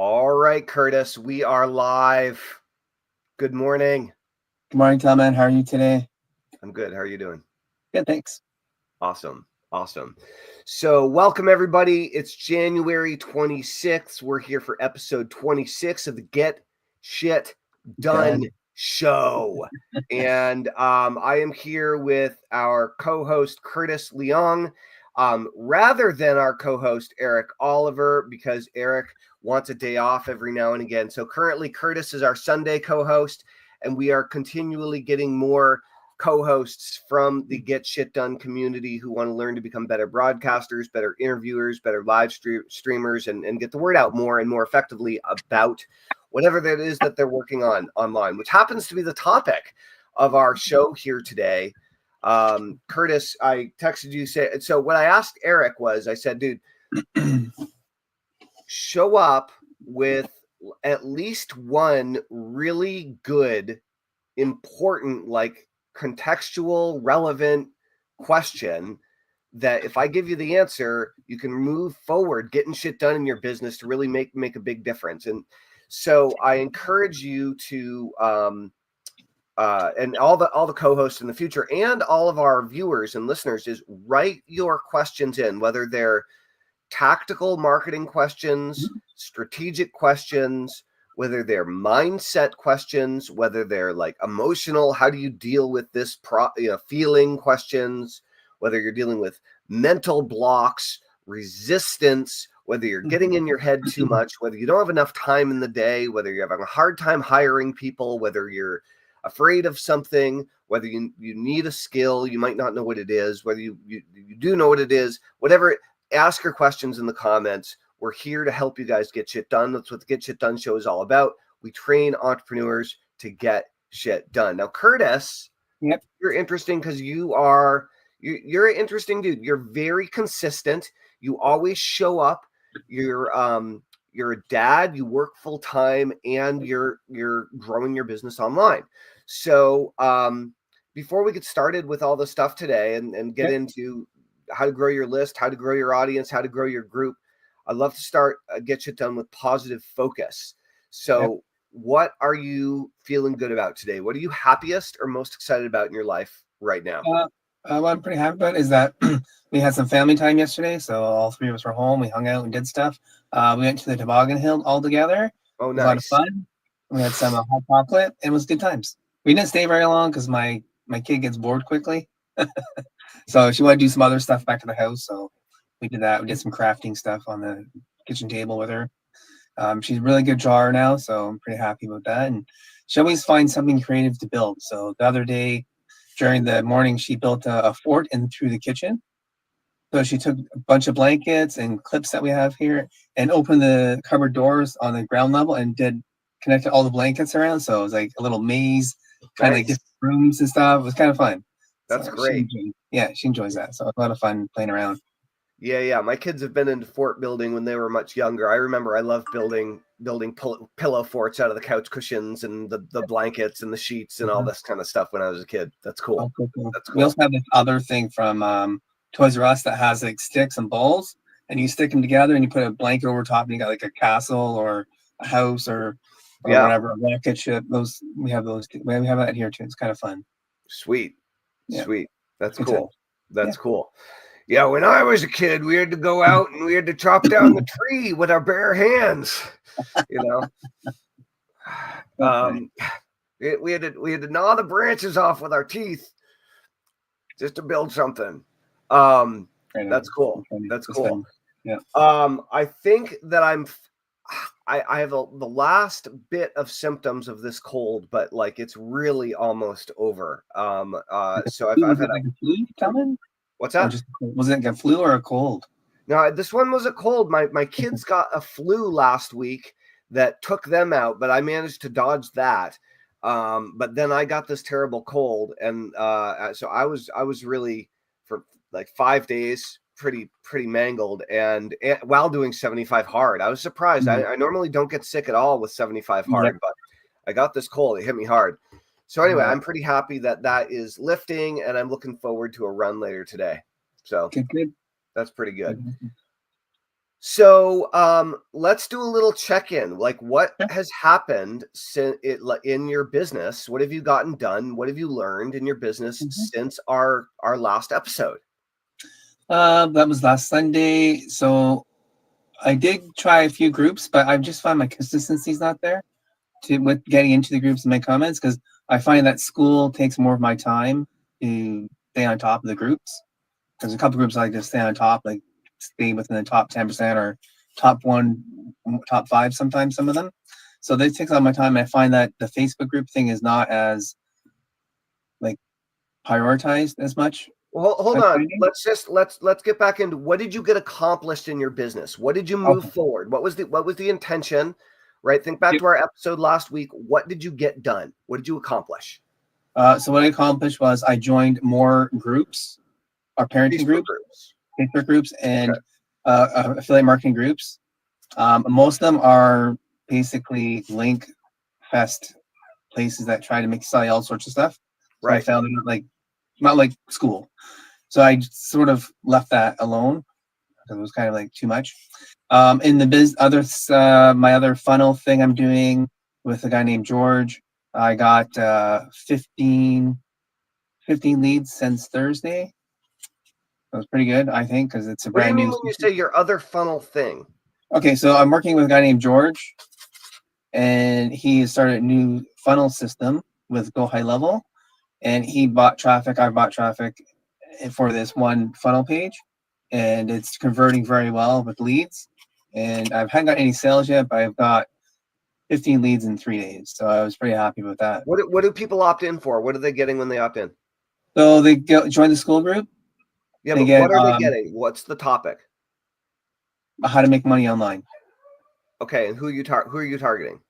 All right, Curtis, we are live. Good morning. Good morning, Tellman. How are you today? I'm good. How are you doing? Good, thanks. Awesome. So welcome, everybody. It's January 26th. We're here for episode 26 of the Get Shit Done show. And I am here with our co-host, Curtis Leong, rather than our co-host, Eric Oliver, because Eric wants a day off every now and again. So currently, Curtis is our Sunday co-host, and we are continually getting more co-hosts from the Get Shit Done community who want to learn to become better broadcasters, better interviewers, better live streamers, and get the word out more and more effectively about whatever that is that they're working on online, which happens to be the topic of our show here today. Curtis, I texted you, so what I asked Eric was, I said, dude, show up with at least one really good, important, like contextual, relevant question that if I give you the answer, you can move forward, getting shit done in your business to really make a big difference. And so I encourage you to, and all the co-hosts in the future and all of our viewers and listeners, is write your questions in, whether they're tactical marketing questions, strategic questions, whether they're mindset questions, whether they're like emotional, how do you deal with this feeling questions, whether you're dealing with mental blocks, resistance, whether you're getting in your head too much, whether you don't have enough time in the day, whether you're having a hard time hiring people, whether you're afraid of something, whether you need a skill, you might not know what it is, whether you do know what it is, whatever, ask your questions in the comments. We're here to help you guys get shit done. That's what the Get Shit Done show is all about. We train entrepreneurs to get shit done. Now, Curtis, Yep. You're interesting because you're an interesting dude. You're very consistent. You always show up. You're a dad. You work full time, and you're growing your business online. So before we get started with all the stuff today and get into how to grow your list, how to grow your audience, how to grow your group, I'd love to start Get Shit Done with positive focus. So what are you feeling good about today? What are you happiest or most excited about in your life right now? What I'm pretty happy about is that we had some family time yesterday. So all three of us were home. We hung out and did stuff. We went to the toboggan hill all together. Oh, nice. It was a lot of fun. We had some hot chocolate. It was good times. We didn't stay very long because my kid gets bored quickly. So she wanted to do some other stuff back at the house. So we did that. We did some crafting stuff on the kitchen table with her. She's a really good drawer now, so I'm pretty happy about that. And she always finds something creative to build. So the other day, during the morning, she built a fort in through the kitchen. So she took a bunch of blankets and clips that we have here and opened the cupboard doors on the ground level and connected all the blankets around. So it was like a little maze, kind of like different rooms and stuff. It was kind of fun. That's great. She enjoys that. So it's a lot of fun playing around. Yeah. My kids have been into fort building when they were much younger. I remember I loved building pillow forts out of the couch cushions and the blankets and the sheets and all this kind of stuff when I was a kid. That's cool. That's cool. We also have this other thing from Toys R Us that has like sticks and balls, and you stick them together and you put a blanket over top and you got like a castle or a house or whatever, a rocket ship. We have those. We have that here too. It's kind of fun. Sweet. That's cool. That's cool. Yeah, when I was a kid, we had to go out and we had to chop down the tree with our bare hands. We had to gnaw the branches off with our teeth just to build something. That's cool. That's cool. Yeah. I think that I have the last bit of symptoms of this cold, but like it's really almost over. So I've had like a flu coming. What's that? Was it like a flu or a cold? No, this one was a cold. My kids got a flu last week that took them out, but I managed to dodge that. But then I got this terrible cold, and so I was really for like 5 days pretty mangled, and while doing 75 hard. I was surprised. I normally don't get sick at all with 75 hard, but I got this cold. It hit me hard. So anyway, I'm pretty happy that is lifting, and I'm looking forward to a run later today. So good. That's pretty good. So let's do a little check-in. Like, what Sure. has happened in your business? What have you gotten done? What have you learned in your business Mhm. since our last episode? That was last Sunday. So I did try a few groups, but I just find my consistency's not there with getting into the groups and make comments because I find that school takes more of my time to stay on top of the groups. There's a couple groups I like to stay on top, like stay within the top 10% or top one, top five sometimes, some of them. So this takes all my time. And I find that the Facebook group thing is not as like prioritized as much. Well, hold I'm on. finding. Let's get back into what did you get accomplished in your business? What did you move Okay. forward? What was the intention? Right? Think back Yep. to our episode last week. What did you get done? What did you accomplish? So what I accomplished was I joined more groups, our parenting Facebook groups, groups. Facebook groups, Okay. and affiliate marketing groups. Most of them are basically link fest places that try to make sell you all sorts of stuff. So I Right. found it not like school. So I sort of left that alone because it was kind of like too much. In the my other funnel thing I'm doing with a guy named George, I got 15 leads since Thursday. That was pretty good, I think, because it's a What do you brand mean new when you system. say your other funnel thing? Okay, so I'm working with a guy named George, and he started a new funnel system with Go High Level, and he bought traffic. I bought traffic for this one funnel page, and it's converting very well with leads. And I haven't got any sales yet, but I've got 15 leads in 3 days, so I was pretty happy with that. What do people opt in for? What are they getting when they opt in? So they join the school group. Yeah, They but get what are they getting? What's the topic? how to make money online. Okay, and who are you targeting?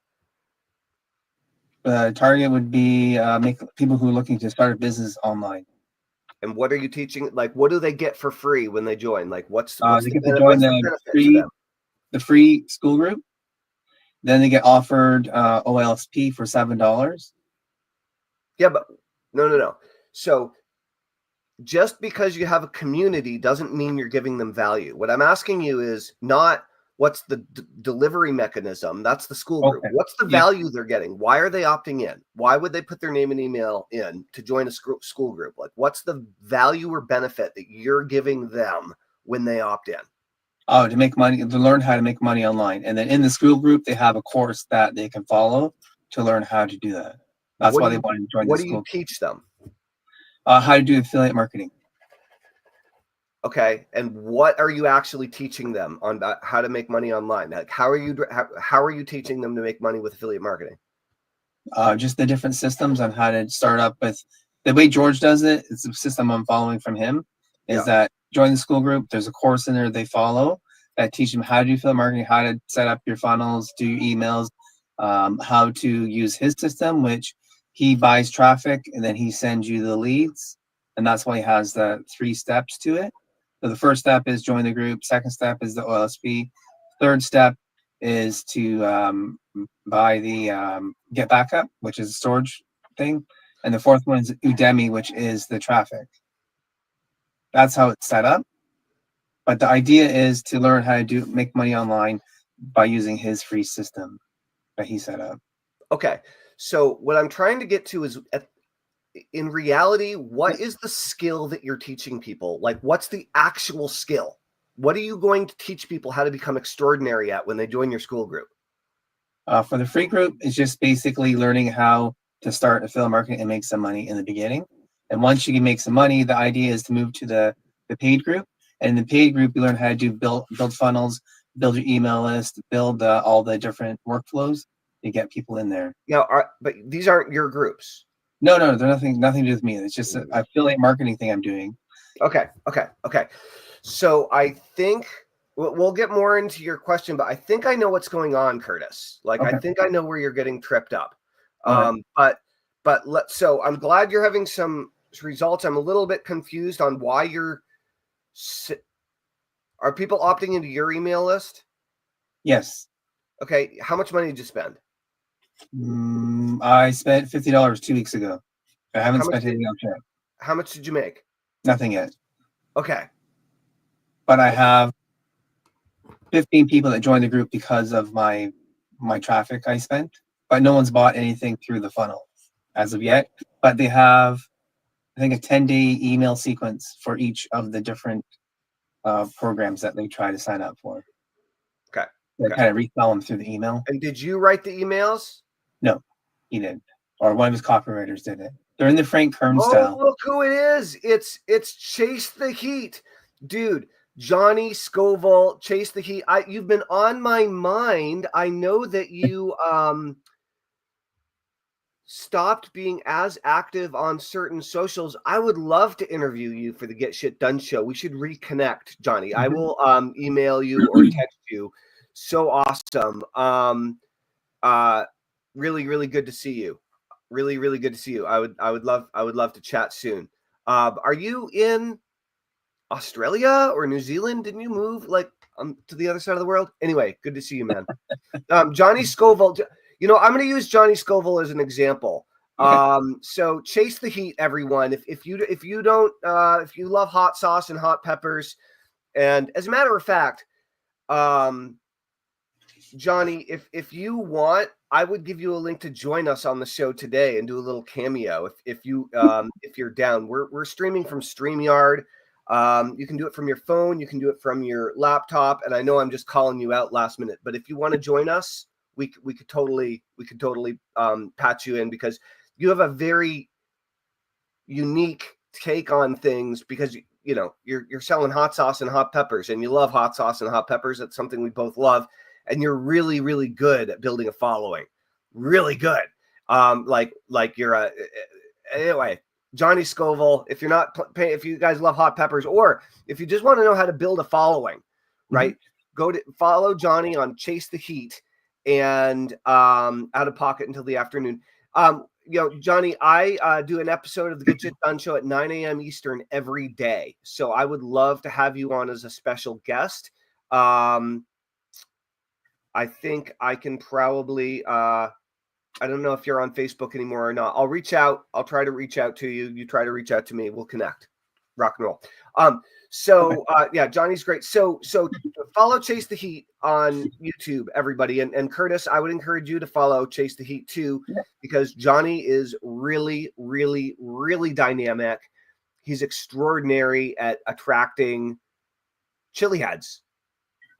Target would be make people who are looking to start a business online. And what are you teaching? Like, what do they get for free when they join? Like, what's They the get to join benefit to them? the free school group. Then they get offered OLSP for $7. Yeah, but no. So just because you have a community doesn't mean you're giving them value. What I'm asking you is not what's the delivery mechanism. That's the school group. Okay. What's the Yep. value they're getting? Why are they opting in? Why would they put their name and email in to join a school group? Like, what's the value or benefit that you're giving them when they opt in? To make money, to learn how to make money online. And then in the school group, they have a course that they can follow to learn how to do that. That's why they want to join the What do you school. teach them? How to do affiliate marketing. Okay, and what are you actually teaching them on how to make money online? Like, how are you teaching them to make money with affiliate marketing? Just the different systems on how to start up with. The way George does it, it's a system I'm following from him, is Yeah. that join the school group, there's a course in there they follow that teaches them how to do affiliate marketing, how to set up your funnels, do your emails, how to use his system, which he buys traffic and then he sends you the leads. And that's why he has the 3 steps to it. So the first step is join the group. Second step is the OLSP. Third step is to buy the Get Backup, which is a storage thing. And the fourth one is Udemy, which is the traffic. That's how it's set up. But the idea is to learn how to make money online by using his free system that he set up. Okay. So what I'm trying to get to is in reality, what is the skill that you're teaching people? Like, what's the actual skill? What are you going to teach people how to become extraordinary at when they join your school group? For the free group, it's just basically learning how to start affiliate marketing and make some money in the beginning. And once you can make some money, the idea is to move to the paid group. And in the paid group, you learn how to do build funnels, build your email list, build all the different workflows to get people in there. Now, but these aren't your groups. No, they're nothing to do with me. It's just an affiliate marketing thing I'm doing. Okay. So I think we'll get more into your question, but I think I know what's going on, Curtis. Like, Okay. I think I know where you're getting tripped up. Okay. So I'm glad you're having some results. I'm a little bit confused on why are people opting into your email list? Yes. Okay. How much money did you spend? I spent $50 2 weeks ago. I haven't spent anything else yet. How much did you make? Nothing yet. Okay. But I have 15 people that joined the group because of my traffic I spent, but no one's bought anything through the funnel as of yet. But they have, I think, a 10-day email sequence for each of the different programs that they try to sign up for. Okay. They kind of resell them through the email. And did you write the emails? No, he didn't. Or one of his copywriters did it. They're in the Frank Kern style. Look who it is. It's Chase the Heat. Dude, Johnny Scoville, Chase the Heat. You've been on my mind. I know that you stopped being as active on certain socials. I would love to interview you for the Get Shit Done show. We should reconnect, Johnny. I will email you or text you. So awesome. Really, really good to see you. Really, really good to see you. I would love to chat soon. Are you in Australia or New Zealand? Didn't you move like to the other side of the world? Anyway, good to see you, man. Johnny Scoville. I'm going to use Johnny Scoville as an example. So Chase the Heat, everyone. If you love hot sauce and hot peppers, and as a matter of fact, Johnny, if you want, I would give you a link to join us on the show today and do a little cameo if you're down. We're streaming from StreamYard. You can do it from your phone, you can do it from your laptop, and I know I'm just calling you out last minute, but if you want to join us, we could totally patch you in, because you have a very unique take on things, because you're selling hot sauce and hot peppers, and you love hot sauce and hot peppers. That's something we both love. And you're really, really good at building a following. Really good. Anyway, Johnny Scoville, if you're not paying, if you guys love hot peppers, or if you just want to know how to build a following, right? Go to follow Johnny on Chase the Heat and Out of Pocket until the afternoon. Johnny, I do an episode of the Get Shit Done show at 9 a.m. Eastern every day. So I would love to have you on as a special guest. I think I can probably, I don't know if you're on Facebook anymore or not. I'll reach out. I'll try to reach out to you. You try to reach out to me. We'll connect. Rock and roll. Johnny's great. So follow Chase the Heat on YouTube, everybody. And Curtis, I would encourage you to follow Chase the Heat too, because Johnny is really, really, really dynamic. He's extraordinary at attracting chili heads.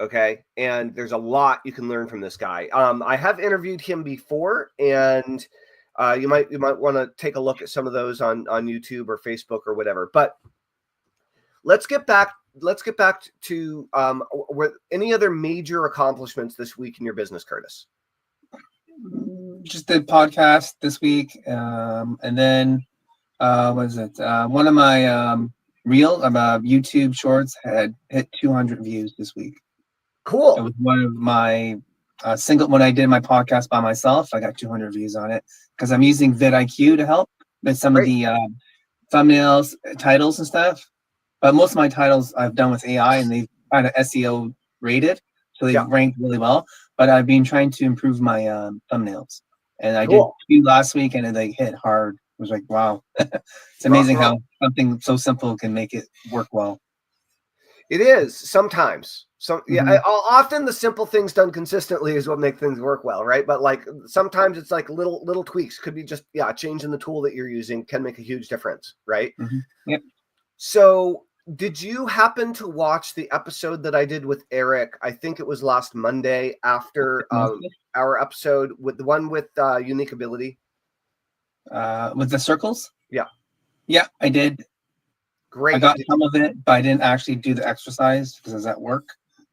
Okay. And there's a lot you can learn from this guy. I have interviewed him before, and you might want to take a look at some of those on YouTube or Facebook or whatever. But let's get back to any other major accomplishments this week in your business, Curtis. Just the podcast this week. And then what is it? One of my YouTube shorts had hit 200 views this week. Cool. It was one of my when I did my podcast by myself, I got 200 views on it, because I'm using vidIQ to help with some of the thumbnails, titles and stuff. But most of my titles I've done with AI, and they've kind of SEO rated, so they rank really well. But I've been trying to improve my thumbnails, and I did 2 last week, and they hit hard. It was like, wow. It's amazing how something so simple can make it work well. It is sometimes. Often the simple things done consistently is what make things work well, right? But like sometimes it's like little tweaks. Could be just changing the tool that you're using can make a huge difference, right? Yep. So did you happen to watch the episode that I did with Eric? I think it was last Monday after our episode, with the one with Unique Ability. With the circles? Yeah, I did. Great. I got some of it, but I didn't actually do the exercise because I was at work.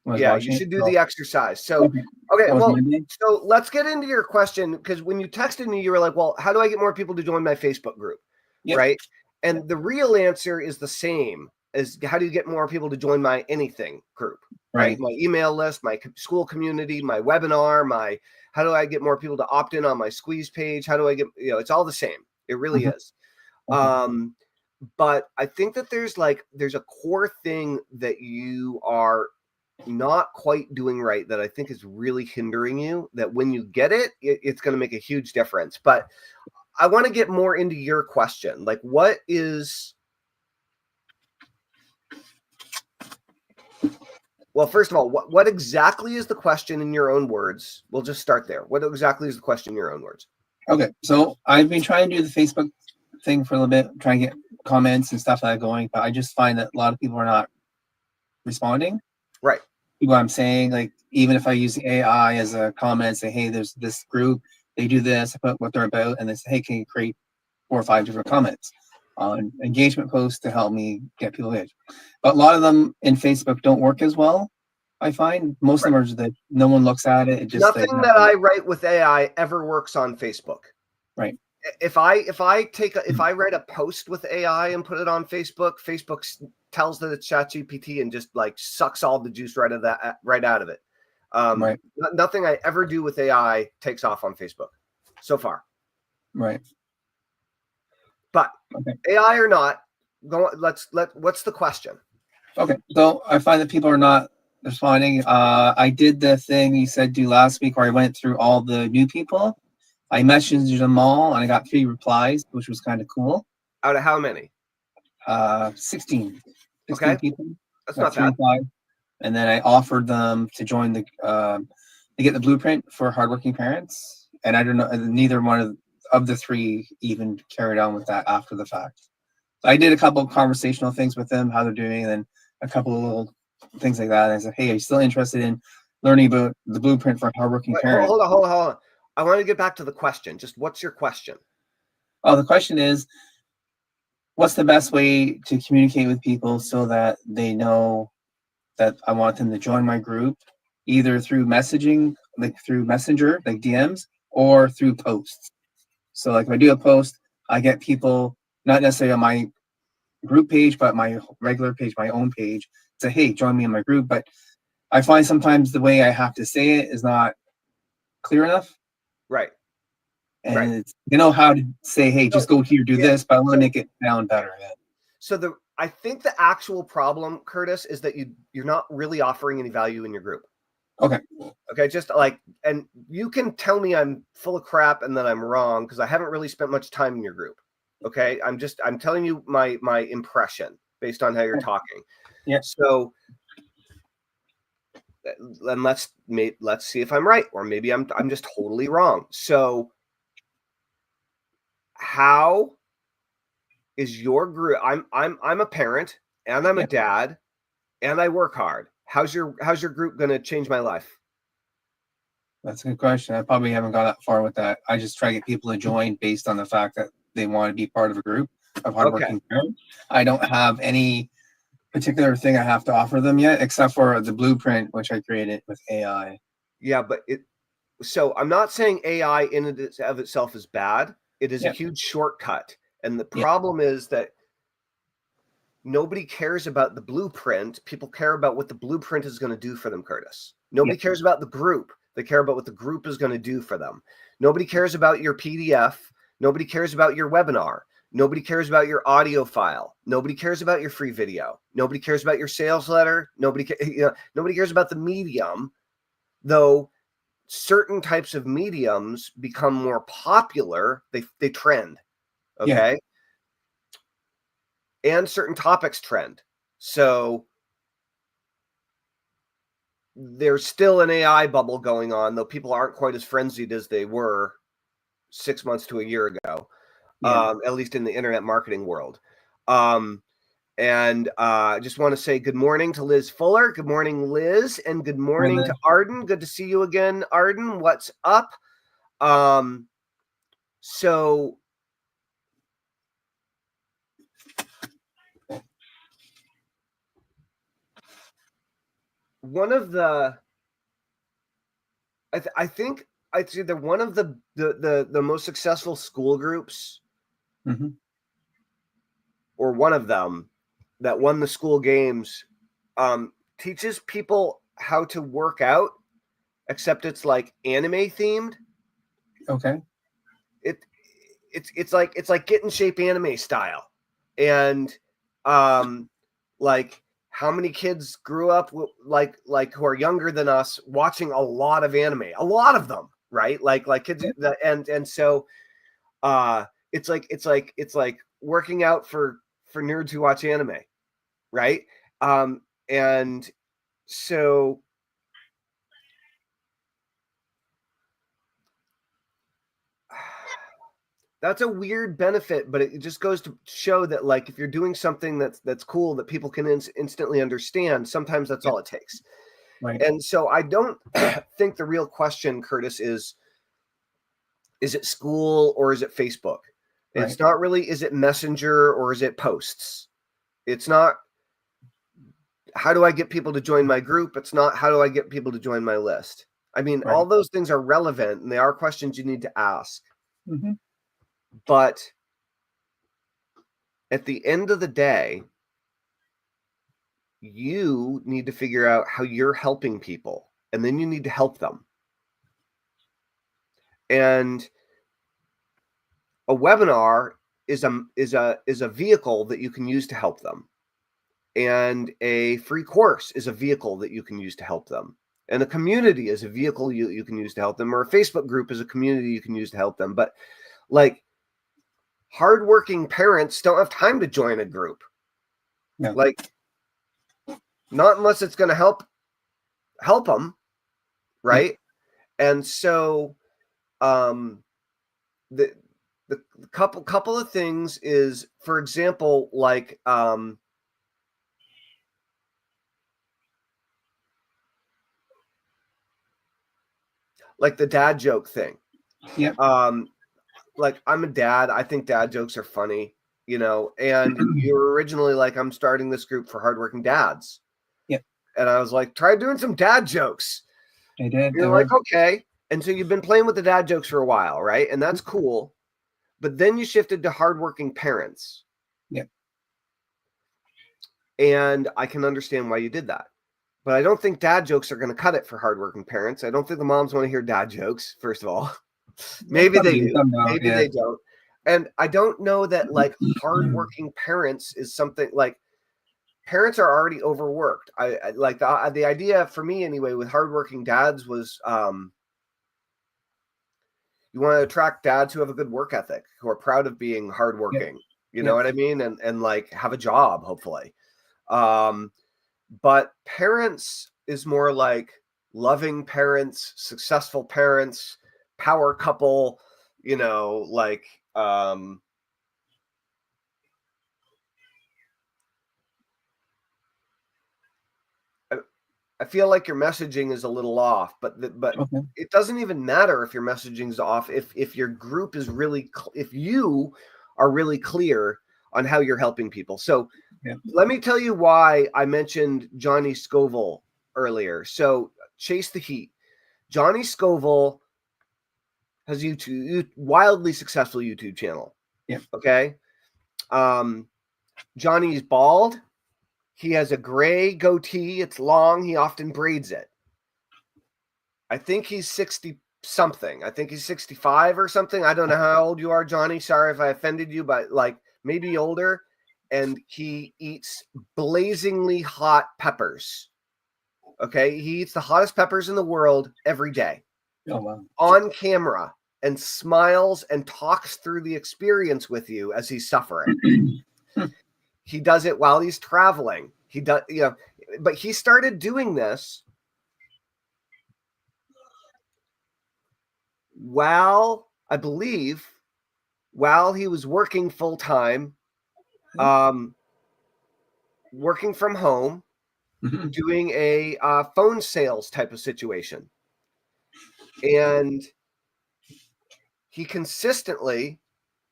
You should do the exercise. So, so let's get into your question, because when you texted me, you were like, well, how do I get more people to join my Facebook group? Yep. Right. And the real answer is the same as how do you get more people to join my anything group, right? My email list, my school community, my webinar, how do I get more people to opt in on my squeeze page? How do I get, it's all the same. It really is. But I think that there's a core thing that you are not quite doing right that I think is really hindering you, that when you get it, it's going to make a huge difference. But I want to get more into your question. Like, what is Well, first of all, what exactly is the question in your own words? We'll just start there. What exactly is the question in your own words? Okay, so I've been trying to do the Facebook thing for a little bit, trying to get comments and stuff like that going, but I just find that a lot of people are not responding. Right. What I'm saying, like even if I use AI as a comment, say, hey, there's this group, they do this, I put what they're about, and they say, hey, can you create 4 or 5 different comments on engagement posts to help me get people engaged? But a lot of them in Facebook don't work as well. I find most of them are just that no one looks at it. It just Nothing that I write with AI ever works on Facebook. Right. If I write a post with AI and put it on Facebook, Facebook tells that it's ChatGPT and just like sucks all the juice right out of it. Right. Nothing I ever do with AI takes off on Facebook so far. Right. But okay. AI or not, what's the question? Okay, so I find that people are not responding. I did the thing you said do last week where I went through all the new people. I messaged them all and I got 3 replies, which was kind of cool. Out of how many? 16 okay. people. That's not bad. Replies. And then I offered them to join to get the blueprint for hardworking parents. And I don't know, neither one of the 3 even carried on with that after the fact. So I did a couple of conversational things with them, how they're doing, and then a couple of little things like that. And I said, hey, are you still interested in learning about the blueprint for hardworking parents? Hold on. I want to get back to the question. Just what's your question? Oh, the question is, what's the best way to communicate with people so that they know that I want them to join my group, either through messaging, like through Messenger, like DMs, or through posts? So like if I do a post, I get people, not necessarily on my group page, but my regular page, my own page, say, hey, join me in my group. But I find sometimes the way I have to say it is not clear enough. Right. And it's, you know how to say, hey, just go here, do this, but I want to make it sound better. Yeah. So I think the actual problem, Curtis, is that you're not really offering any value in your group. Okay. Okay, just like, and you can tell me I'm full of crap and that I'm wrong because I haven't really spent much time in your group. Okay, I'm telling you my impression based on how you're talking. Yeah. So then let's see if I'm right, or maybe I'm just totally wrong. So how is your group? I'm a parent and I'm a dad and I work hard. How's your group going to change my life? That's a good question. I probably haven't got that far with that. I just try to get people to join based on the fact that they want to be part of a group of hardworking parents. I don't have any particular thing I have to offer them yet, except for the blueprint, which I created with AI. Yeah, but so I'm not saying AI in and of itself is bad. It is a huge shortcut. And the problem is that nobody cares about the blueprint. People care about what the blueprint is going to do for them, Curtis. Nobody cares about the group. They care about what the group is going to do for them. Nobody cares about your PDF. Nobody cares about your webinar. Nobody cares about your audio file. Nobody cares about your free video. Nobody cares about your sales letter. Nobody cares about the medium, though certain types of mediums become more popular. They trend. Okay. And certain topics trend. So there's still an AI bubble going on, though people aren't quite as frenzied as they were 6 months to a year ago, at least in the internet marketing world. And I just want to say good morning to Liz Fuller. Good morning, Liz. And good morning to Arden. Good to see you again, Arden. What's up? So one of the I think I'd say that one of the most successful school groups, or one of them that won the school games, teaches people how to work out, except it's like anime themed. Okay. It's like get in shape anime style, and like how many kids grew up like who are younger than us watching a lot of anime, a lot of them, right? Like kids, and so it's like working out for nerds who watch anime, right? And So that's a weird benefit, but it just goes to show that, like, if you're doing something that's cool that people can instantly understand, sometimes that's Yeah. all it takes. Right. And so I don't think the real question, Curtis, is it school or is it Facebook? Right. It's not really, is it Messenger or is it posts? It's not, how do I get people to join my group? It's not, how do I get people to join my list? I mean, Right. all those things are relevant and they are questions you need to ask. Mm-hmm. But at the end of the day, you need to figure out how you're helping people, and then you need to help them. And a webinar is a vehicle that you can use to help them. And a free course is a vehicle that you can use to help them. And a community is a vehicle you can use to help them, or a Facebook group is a community you can use to help them. But like, hardworking parents don't have time to join a group. No. Like, not unless it's going to help them, right? Yeah. And so the couple of things is, for example, like the dad joke thing. Yeah. Like, I'm a dad. I think dad jokes are funny, and you were originally like, I'm starting this group for hardworking dads. Yeah. And I was like, try doing some dad jokes. I did. You're like, okay. And so you've been playing with the dad jokes for a while, right? And that's cool. But then you shifted to hardworking parents. Yeah. And I can understand why you did that. But I don't think dad jokes are going to cut it for hardworking parents. I don't think the moms want to hear dad jokes, first of all. Maybe they do. Maybe they don't. And I don't know that, like, hardworking parents is something like, parents are already overworked. I like the idea, for me anyway, with hardworking dads was you want to attract dads who have a good work ethic, who are proud of being hardworking. You know what I mean? And like, have a job, hopefully. But parents is more like loving parents, successful parents, power couple, like I feel like your messaging is a little off, but okay. It doesn't even matter if your messaging is off if your group is really if you are really clear on how you're helping people. So let me tell you why I mentioned Johnny Scoville earlier. So Chase the Heat. Johnny Scoville has wildly successful YouTube channel. Yeah. Okay. Johnny's bald. He has a gray goatee. It's long. He often braids it. I think he's 60 something. I think he's 65 or something. I don't know how old you are, Johnny. Sorry if I offended you, but like, maybe older. And he eats blazingly hot peppers. Okay. He eats the hottest peppers in the world every day. Oh, wow. On camera, and smiles and talks through the experience with you as he's suffering. He does it while he's traveling. He does, but he started doing this while he was working full time, working from home, doing a phone sales type of situation. And he consistently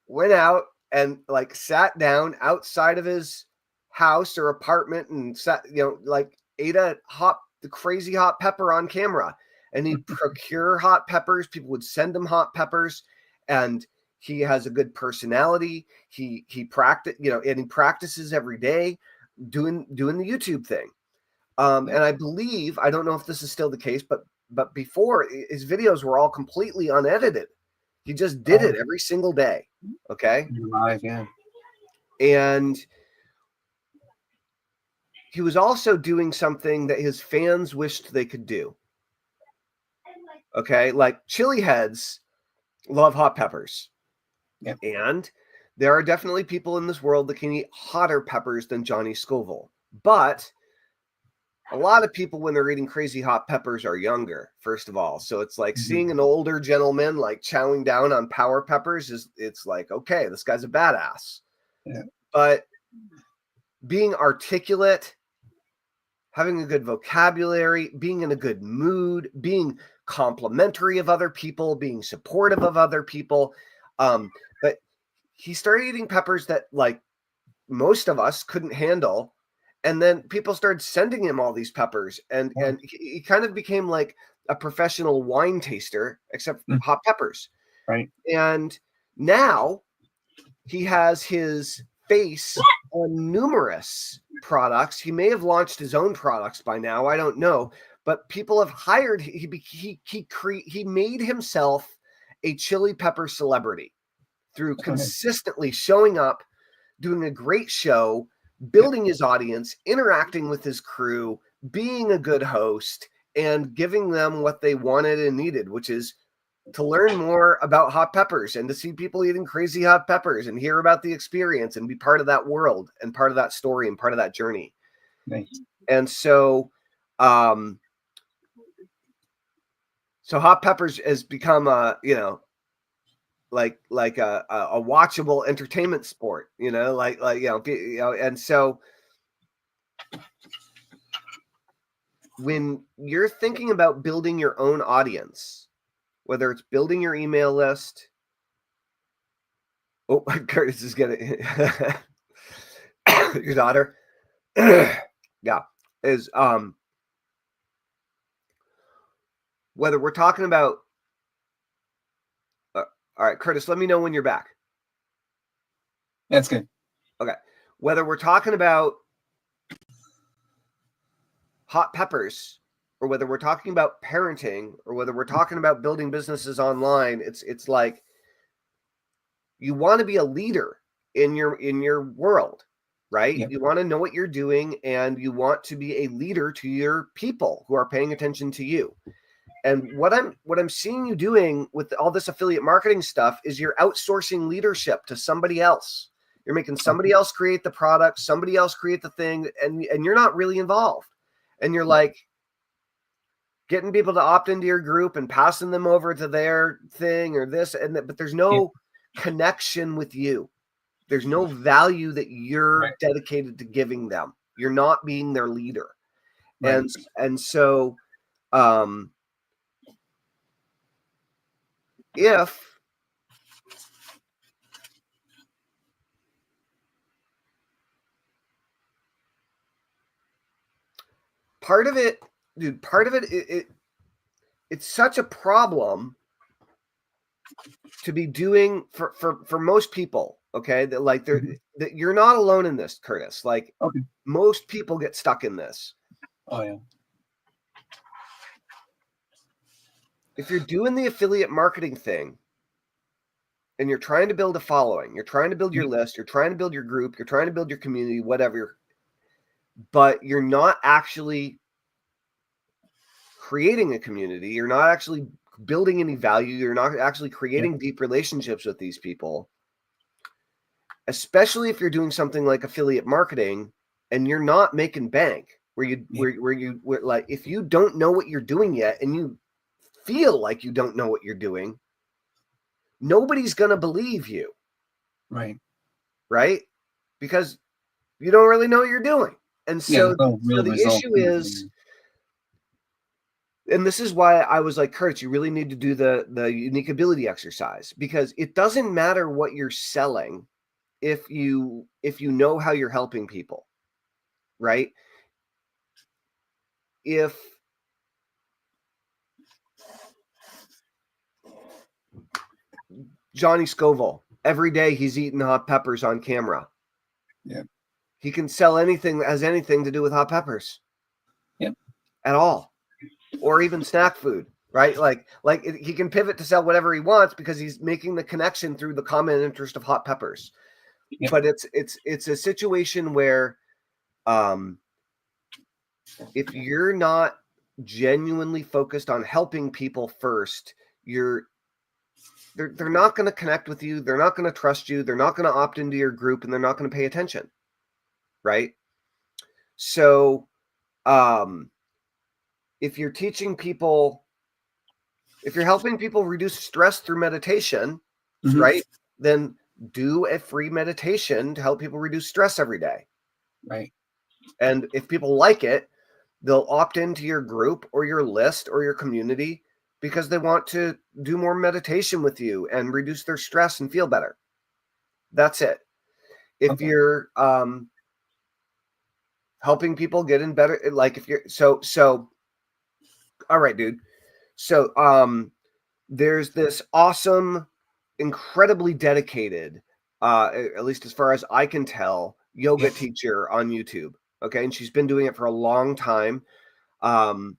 went out and like sat down outside of his house or apartment and sat, like, ate the crazy hot pepper on camera. And he'd procure hot peppers. People would send him hot peppers, and he has a good personality. He practices every day doing the YouTube thing. And I believe, I don't know if this is still the case, but before, his videos were all completely unedited. He just did it every single day. Okay. Live, yeah. And he was also doing something that his fans wished they could do. Okay. Like, chili heads love hot peppers. Yep. And there are definitely people in this world that can eat hotter peppers than Johnny Scoville. But a lot of people when they're eating crazy hot peppers are younger, first of all. So it's like seeing an older gentleman like chowing down on power peppers it's like, okay, this guy's a badass. Yeah. But being articulate, having a good vocabulary, being in a good mood, being complimentary of other people, being supportive of other people. But he started eating peppers that like most of us couldn't handle. And then people started sending him all these peppers, and he kind of became like a professional wine taster, except hot peppers. Right. And now he has his face on numerous products. He may have launched his own products by now. I don't know, but people have hired. He made himself a chili pepper celebrity through consistently showing up, doing a great show, building his audience, interacting with his crew, being a good host, and giving them what they wanted and needed, which is to learn more about hot peppers and to see people eating crazy hot peppers and hear about the experience and be part of that world and part of that story and part of that journey. Nice. And so, so hot peppers has become like a watchable entertainment sport, and so when you're thinking about building your own audience, whether it's building your email list, Curtis is getting your daughter, is whether we're talking about. All right, Curtis, let me know when you're back. That's good. Okay. Whether we're talking about hot peppers or whether we're talking about parenting or whether we're talking about building businesses online, it's like you want to be a leader in your world, right? Yep. You want to know what you're doing and you want to be a leader to your people who are paying attention to you. And what I'm seeing you doing with all this affiliate marketing stuff is you're outsourcing leadership to somebody else. You're making somebody else create the product, somebody else create the thing, and you're not really involved. And you're like getting people to opt into your group and passing them over to their thing or this, but there's no connection with you. There's no value that you're dedicated to giving them. You're not being their leader. Right. And so if part of it, it's such a problem to be doing for most people. Okay, that like that you're not alone in this, Curtis. Like most people get stuck in this. Oh yeah. If you're doing the affiliate marketing thing and you're trying to build a following, you're trying to build your list, you're trying to build your group, you're trying to build your community, whatever, but you're not actually creating a community, you're not actually building any value, you're not actually creating deep relationships with these people, especially if you're doing something like affiliate marketing and you're not making bank, where like, if you don't know what you're doing yet and you feel like you don't know what you're doing, nobody's going to believe you. Right? Because you don't really know what you're doing. And so, the issue is, and this is why I was like, Curtis, you really need to do the unique ability exercise, because it doesn't matter what you're selling if you know how you're helping people, right? If Johnny Scoville, every day he's eating hot peppers on camera. Yeah. He can sell anything that has anything to do with hot peppers. Yep. At all. Or even snack food, right? Like he can pivot to sell whatever he wants because he's making the connection through the common interest of hot peppers. Yep. But it's a situation where if you're not genuinely focused on helping people first, they're not going to connect with you. They're not going to trust you. They're not going to opt into your group, and they're not going to pay attention. Right? So If you're teaching people, if you're helping people reduce stress through meditation, Mhm. right, then do a free meditation to help people reduce stress every day. Right. And if people like it, they'll opt into your group or your list or your community because they want to do more meditation with you and reduce their stress and feel better. That's it. If Okay. you're helping people get in better, like if you're so all right, dude. So there's this awesome, incredibly dedicated, at least as far as I can tell, yoga teacher on YouTube. Okay, and she's been doing it for a long time. Um,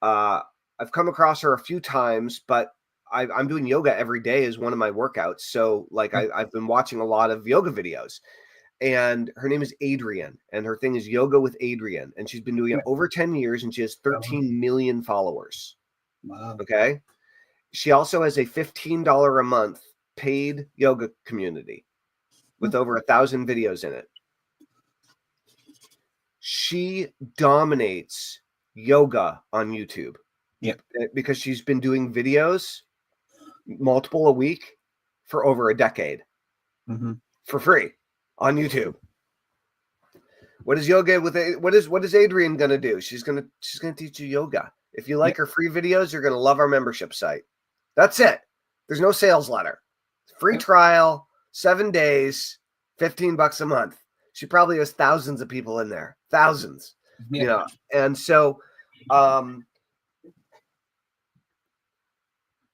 I've come across her a few times, but I'm doing yoga every day as one of my workouts. So, like, I've been watching a lot of yoga videos, and her name is Adrienne, and her thing is Yoga with Adrienne, and she's been doing it over 10 years, and she has 13 million followers. Wow. Okay. She also has a $15 a month paid yoga community with over 1,000 videos in it. She dominates yoga on YouTube. Yep. Because she's been doing videos multiple a week for over a decade for free on YouTube. What is yoga with what is Adrienne gonna do? She's gonna teach you yoga. If you like her free videos, you're gonna love our membership site. That's it. There's no sales letter. Free trial, 7 days, $15 a month. She probably has thousands of people in there. Thousands. Yeah. You know, and so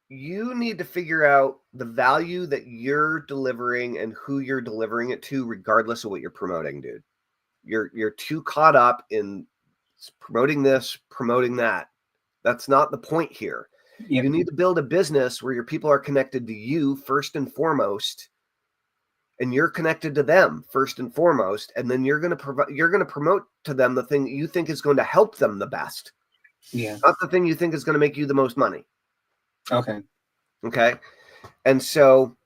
you need to figure out the value that you're delivering and who you're delivering it to, regardless of what you're promoting, dude. You're too caught up in promoting this, promoting that. That's not the point here. Yep. You need to build a business where your people are connected to you first and foremost, and you're connected to them first and foremost, and then you're going to promote to them the thing that you think is going to help them the best. Yeah. Not the thing you think is going to make you the most money. Okay. Okay? And so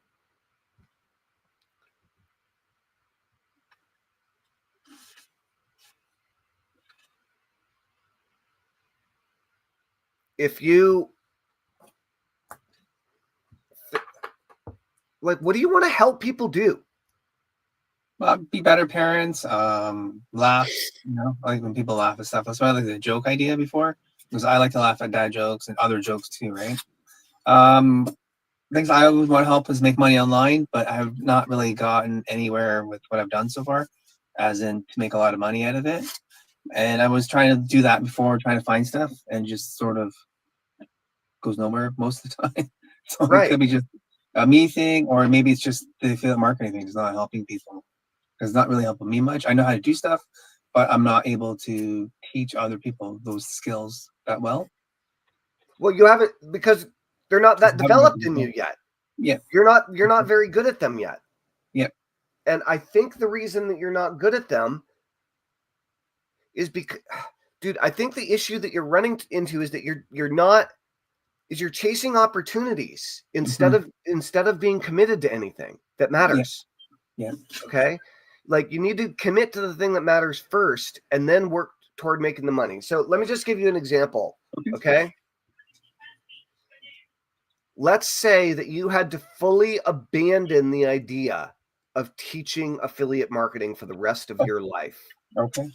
if you like, what do you want to help people do? Be better parents. Laugh. You know, I like when people laugh at stuff. That's why I like the joke idea before, because I like to laugh at dad jokes and other jokes too, right? Things I always want to help is make money online, but I've not really gotten anywhere with what I've done so far, as in to make a lot of money out of it. And I was trying to do that before, trying to find stuff, and just sort of goes nowhere most of the time. So it Right. could be just a me thing, or maybe it's just the affiliate marketing thing is not helping people. It's not really helping me much. I know how to do stuff, but I'm not able to teach other people those skills that well. Well, you haven't, because they're not that developed in you yet. Yeah. You're not very good at them yet. Yeah. And I think the reason that you're not good at them is because, dude, I think the issue that you're running into is that you're chasing opportunities instead of being committed to anything that matters. Yeah. Okay? Like, you need to commit to the thing that matters first and then work toward making the money. So let me just give you an example. Okay? Let's say that you had to fully abandon the idea of teaching affiliate marketing for the rest of your life. Okay.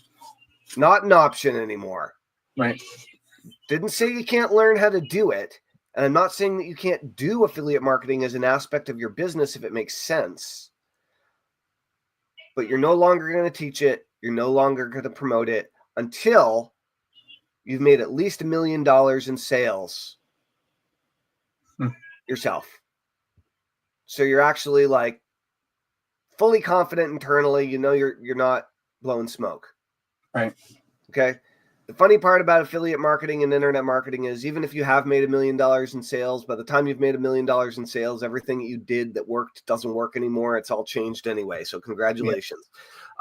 Not an option anymore. Right. Didn't say you can't learn how to do it. And I'm not saying that you can't do affiliate marketing as an aspect of your business if it makes sense. But you're no longer going to teach it. You're no longer going to promote it until you've made at least $1 million in sales yourself. So you're actually like fully confident internally. You know you're not blowing smoke. Right. Okay. The funny part about affiliate marketing and internet marketing is even if you have made $1 million in sales, by the time you've made $1 million in sales, everything that you did that worked doesn't work anymore. It's all changed anyway. So congratulations.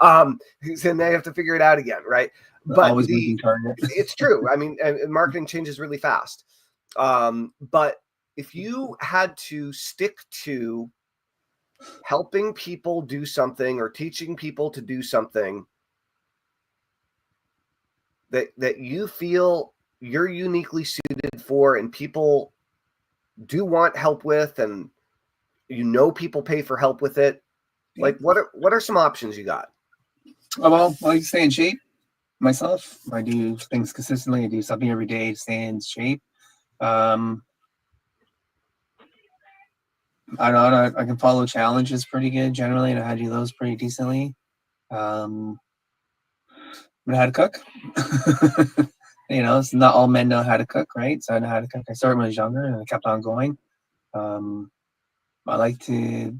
Yeah. So now you have to figure it out again, right? But always moving target. It's true. I mean, marketing changes really fast. But if you had to stick to helping people do something or teaching people to do something that you feel you're uniquely suited for and people do want help with, and people pay for help with it? Like, what are some options you got? Oh, well, I like to stay in shape myself. I do things consistently. I do something every day to stay in shape. I don't know. I can follow challenges pretty good generally, and I do those pretty decently. I know how to cook. It's not all men know how to cook, right? So I know how to cook. I started when I was younger, and I kept on going. I like to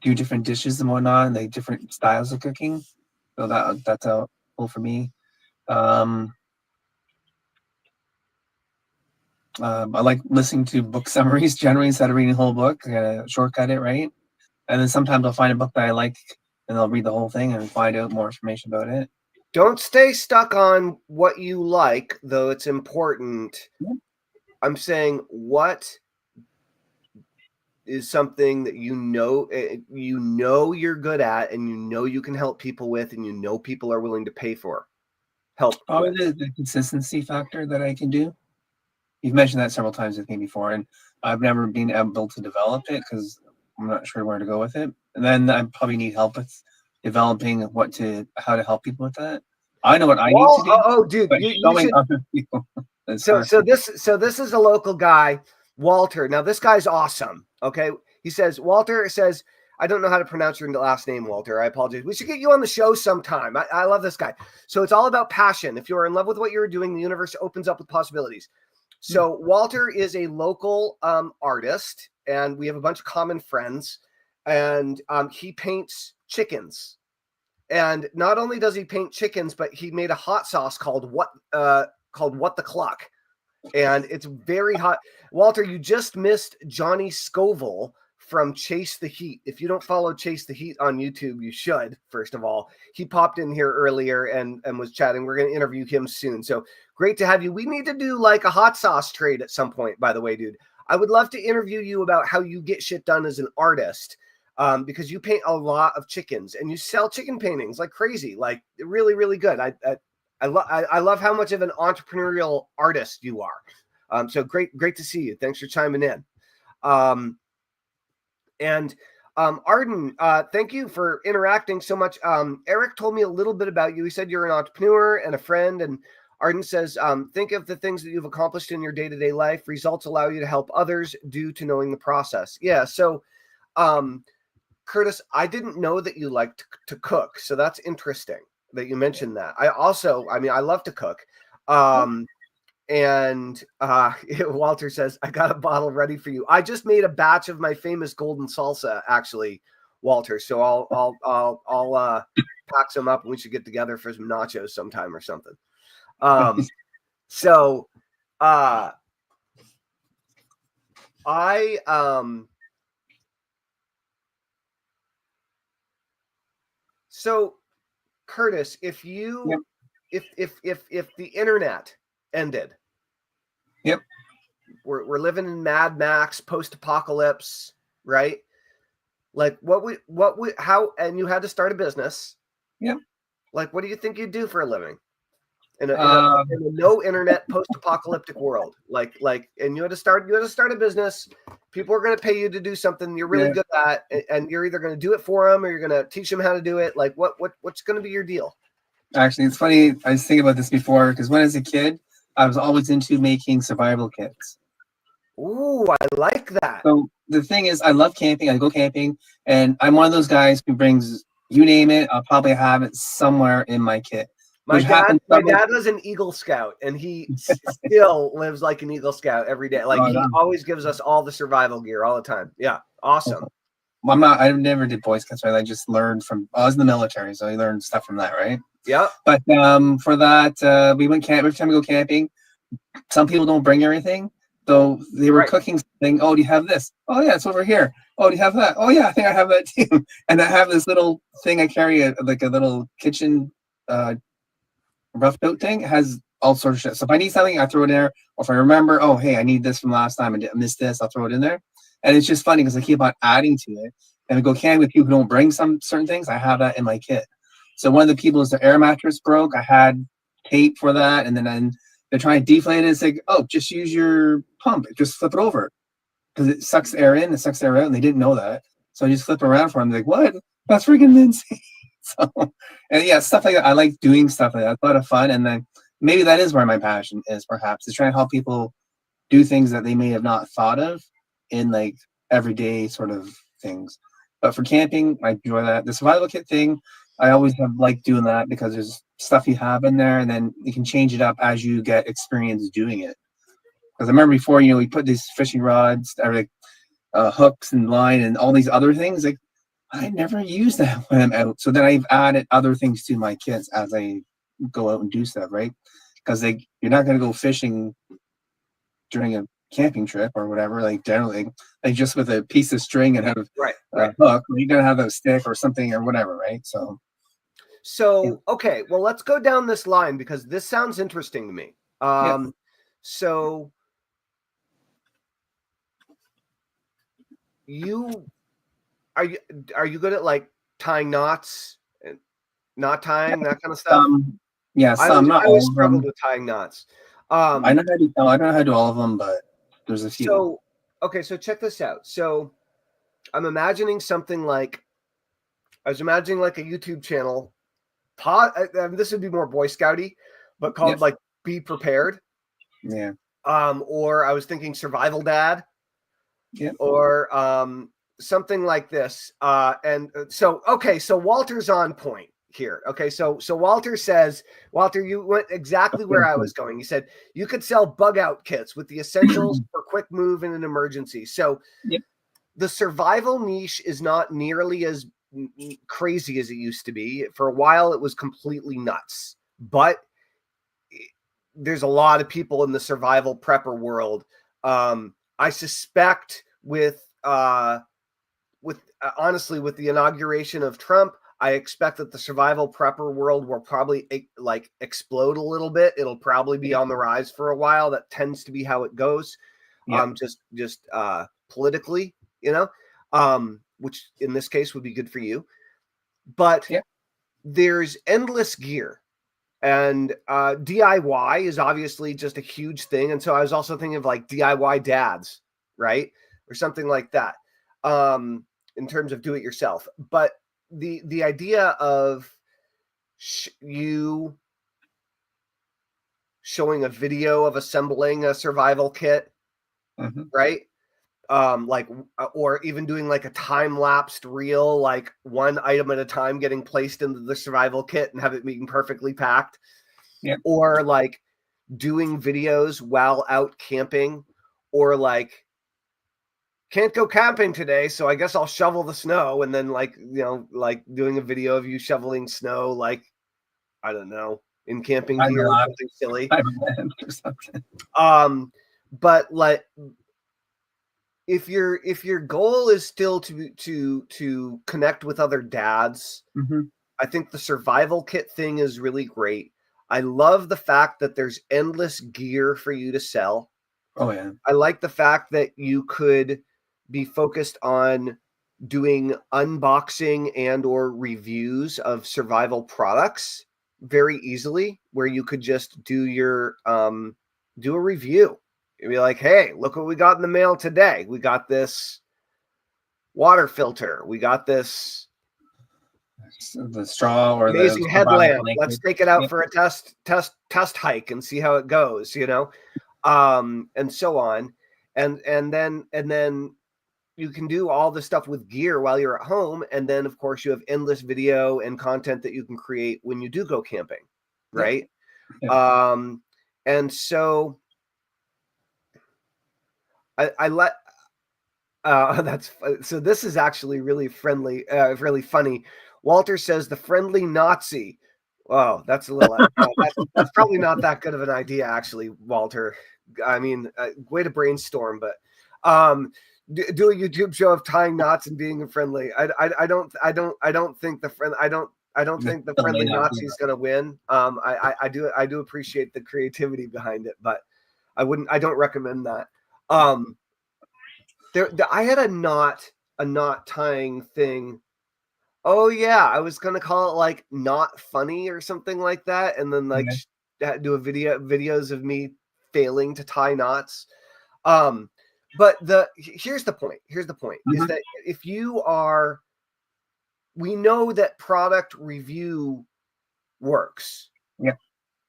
do different dishes and whatnot, like different styles of cooking. So that's helpful for me. I like listening to book summaries generally instead of reading the whole book. I gotta shortcut it, right? And then sometimes I'll find a book that I like, and I'll read the whole thing and find out more information about it. Don't stay stuck on what you like, though it's important. Yeah. I'm saying, what is something that you're good at, and you can help people with, and people are willing to pay for help with? Probably the consistency factor that I can do. You've mentioned that several times with me before, and I've never been able to develop it because I'm not sure where to go with it. And then I probably need help with developing how to help people with that. I know what I need to do. Oh, dude, but you showing should. Other people. So this is a local guy, Walter. Now this guy's awesome. Okay, Walter says, I don't know how to pronounce your last name, Walter. I apologize. We should get you on the show sometime. I love this guy. So it's all about passion. If you're in love with what you're doing, the universe opens up with possibilities. So Walter is a local artist, and we have a bunch of common friends, and he paints chickens. And not only does he paint chickens, but he made a hot sauce called What the Cluck. And it's very hot. Walter, you just missed Johnny Scoville from Chase the Heat. If you don't follow Chase the Heat on YouTube, you should, first of all. He popped in here earlier and was chatting. We're going to interview him soon. So great to have you. We need to do like a hot sauce trade at some point, by the way, dude. I would love to interview you about how you get shit done as an artist, because you paint a lot of chickens and you sell chicken paintings like crazy, like really, really good. I love how much of an entrepreneurial artist you are. So great to see you. Thanks for chiming in. Arden, thank you for interacting so much. Eric told me a little bit about you. He said you're an entrepreneur and a friend. And Arden says, think of the things that you've accomplished in your day-to-day life. Results allow you to help others due to knowing the process. Yeah. So, Curtis, I didn't know that you liked to cook. So that's interesting that you mentioned that. I love to cook. And Walter says, I got a bottle ready for you. I just made a batch of my famous golden salsa, actually, Walter. So I'll pack some up and we should get together for some nachos sometime or something. So Curtis, if you, if the internet ended, yep, we're living in Mad Max post-apocalypse, right? Like how, and you had to start a business. Yep. Like, what do you think you'd do for a living in a no internet post-apocalyptic world? And you had to start a business. People are going to pay you to do something you're really good at, and you're either going to do it for them or you're going to teach them how to do it. Like, what's going to be your deal? Actually, it's funny. I was thinking about this before because when I was a kid, I was always into making survival kits. Ooh, I like that. So the thing is, I love camping. I go camping, and I'm one of those guys who brings, you name it, I'll probably have it somewhere in my kit. My dad was an Eagle Scout, and he still lives like an Eagle Scout every day. Like, he always gives us all the survival gear all the time. Yeah, awesome. Well, I never did Boy Scouts, right? I just learned I was in the military, so I learned stuff from that, right? Yeah. But for that, we went camping. Every time we go camping, some people don't bring everything. So they were cooking something. Oh, do you have this? Oh, yeah, it's over here. Oh, do you have that? Oh, yeah, I think I have that too. And I have this little thing I carry, like a little kitchen rough note thing. It has all sorts of shit. So if I need something, I throw it in there. Or if I remember, oh, hey, I need this from last time and I missed this, I'll throw it in there. And it's just funny because I keep on adding to it. And we go camping with people who don't bring some certain things. I have that in my kit. So one of the people is their air mattress broke. I had tape for that, and then they're trying to deflate it. It's like, oh, just use your pump, just flip it over because it sucks air in, it sucks air out, and they didn't know that. So I just flip around for them. They're like, what? That's freaking insane. So, and yeah, stuff like that. I like doing stuff like that. It's a lot of fun, and then maybe that is where my passion is. Perhaps is trying to help people do things that they may have not thought of in like everyday sort of things. But for camping, I enjoy that. The survival kit thing, I always have liked doing that because there's stuff you have in there, and then you can change it up as you get experience doing it. Because I remember before, we put these fishing rods, or like hooks and line and all these other things. Like I never use that when I'm out. So then I've added other things to my kits as I go out and do stuff, right? Because you're not going to go fishing during a camping trip or whatever. Like generally, like just with a piece of string and have Right. a hook, you're going to have a stick or something or whatever, right? So okay, well, let's go down this line because this sounds interesting to me. So are you good at like tying knots and knot tying, that kind of stuff? I always struggled with tying knots. I know how to do all of them, but there's a few. So okay, so check this out. So I'm imagining something like a YouTube channel. This would be more Boy Scouty, but called like Be Prepared. Yeah. Or I was thinking Survival Dad. Yeah. Or something like this. And so Walter's on point here. Okay, so Walter says, Walter, you went exactly where I was going. He said you could sell bug out kits with the essentials for quick move in an emergency. So the survival niche is not nearly as crazy as it used to be. For a while, it was completely nuts. But there's a lot of people in the survival prepper world. I suspect honestly, with the inauguration of Trump, I expect that the survival prepper world will probably like explode a little bit. It'll probably be on the rise for a while. That tends to be how it goes. Just politically, which in this case would be good for you. But there's endless gear. And DIY is obviously just a huge thing. And so I was also thinking of like DIY dads, right? Or something like that, in terms of do it yourself. But the idea of you showing a video of assembling a survival kit, right? Or even doing like a time-lapsed reel, like one item at a time getting placed into the survival kit and have it being perfectly packed. Or like doing videos while out camping, or like can't go camping today, so I guess I'll shovel the snow, and then like doing a video of you shoveling snow, like I don't know, in camping gear or something silly. But like if your goal is still to connect with other dads, I think the survival kit thing is really great. I love the fact that there's endless gear for you to sell. Oh yeah. I like the fact that you could be focused on doing unboxing and or reviews of survival products very easily, where you could just do your do a review. You'd be like, hey, look what we got in the mail today. We got this water filter. We got this the straw or amazing headlamp. Let's take it out for a test hike and see how it goes, and so on. And then you can do all the stuff with gear while you're at home. And then of course you have endless video and content that you can create when you do go camping. Right. And so I let, so this is actually really friendly, really funny. Walter says the friendly Nazi. Oh, that's a little, that's probably not that good of an idea, actually, Walter. I mean, way to brainstorm, but do a YouTube show of tying knots and being friendly. I don't think the friendly Nazi is going to win. I do appreciate the creativity behind it, but I don't recommend that. I had a knot tying thing. Oh yeah, I was gonna call it like not funny or something like that, and then like do videos of me failing to tie knots. But here's the point. Is that if you are, we know that product review works. Yeah.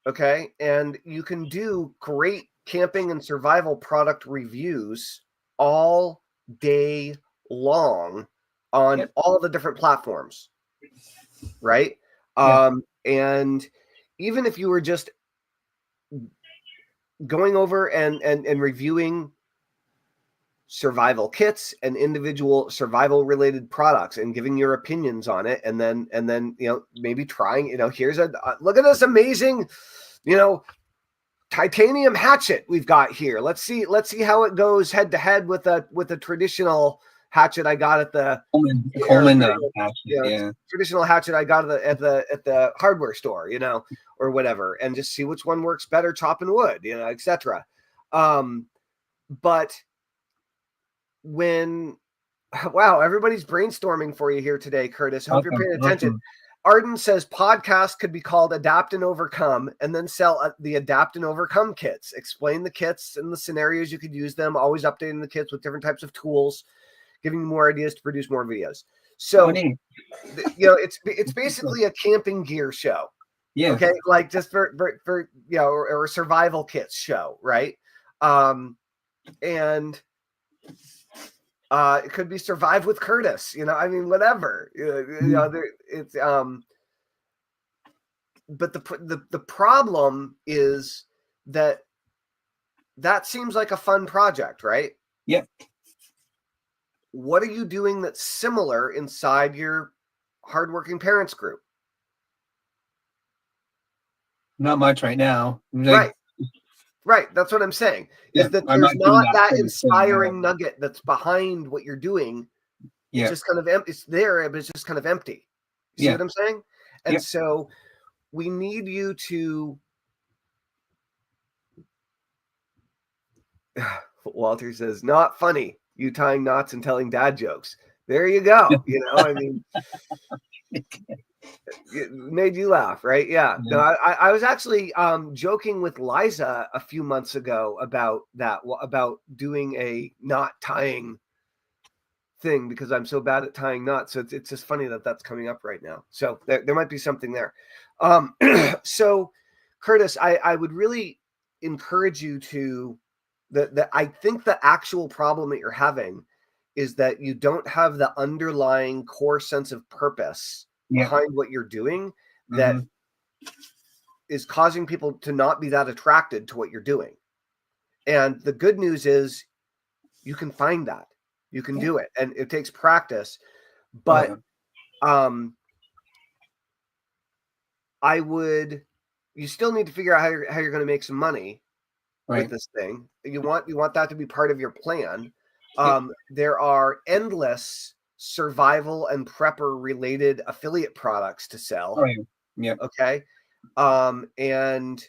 Okay. And you can do great camping and survival product reviews all day long on all the different platforms. Right. And even if you were just going over and reviewing survival kits and individual survival related products and giving your opinions on it, and then maybe trying, here's a look at this amazing titanium hatchet we've got here. Let's see how it goes head to head with a traditional hatchet I got at the Coleman hatchet, traditional hatchet I got at the hardware store, or whatever, and just see which one works better chopping wood, etc. But wow, everybody's brainstorming for you here today, Curtis. Hope you're paying attention. Arden says podcast could be called Adapt and Overcome, and then sell the Adapt and Overcome kits. Explain the kits and the scenarios you could use them, always updating the kits with different types of tools, giving you more ideas to produce more videos. So, it's basically a camping gear show. Yeah. Okay. Like just for or a survival kits show. Right. And it could be Survive with Curtis, whatever, it's, but the problem is that seems like a fun project, right? Yeah. What are you doing that's similar inside your hardworking parents group? Not much right now. Right. That's what I'm saying. Is that there's not that inspiring nugget that's behind what you're doing. It's just kind of empty. It's there, but it's just kind of empty. You see what I'm saying? And so we need you to. Walter says, "Not funny. You tying knots and telling dad jokes." There you go. It made you laugh, right? Yeah. No, I was actually joking with Liza a few months ago about doing a knot tying thing because I'm so bad at tying knots. So it's just funny that that's coming up right now. So there might be something there. So Curtis, I would really encourage you to I think the actual problem that you're having is that you don't have the underlying core sense of purpose behind what you're doing that is causing people to not be that attracted to what you're doing. And the good news is you can find that. You can do it. And it takes practice. But you still need to figure out how you're going to make some money with this thing. You want that to be part of your plan. There are endless survival and prepper related affiliate products to sell. Okay. And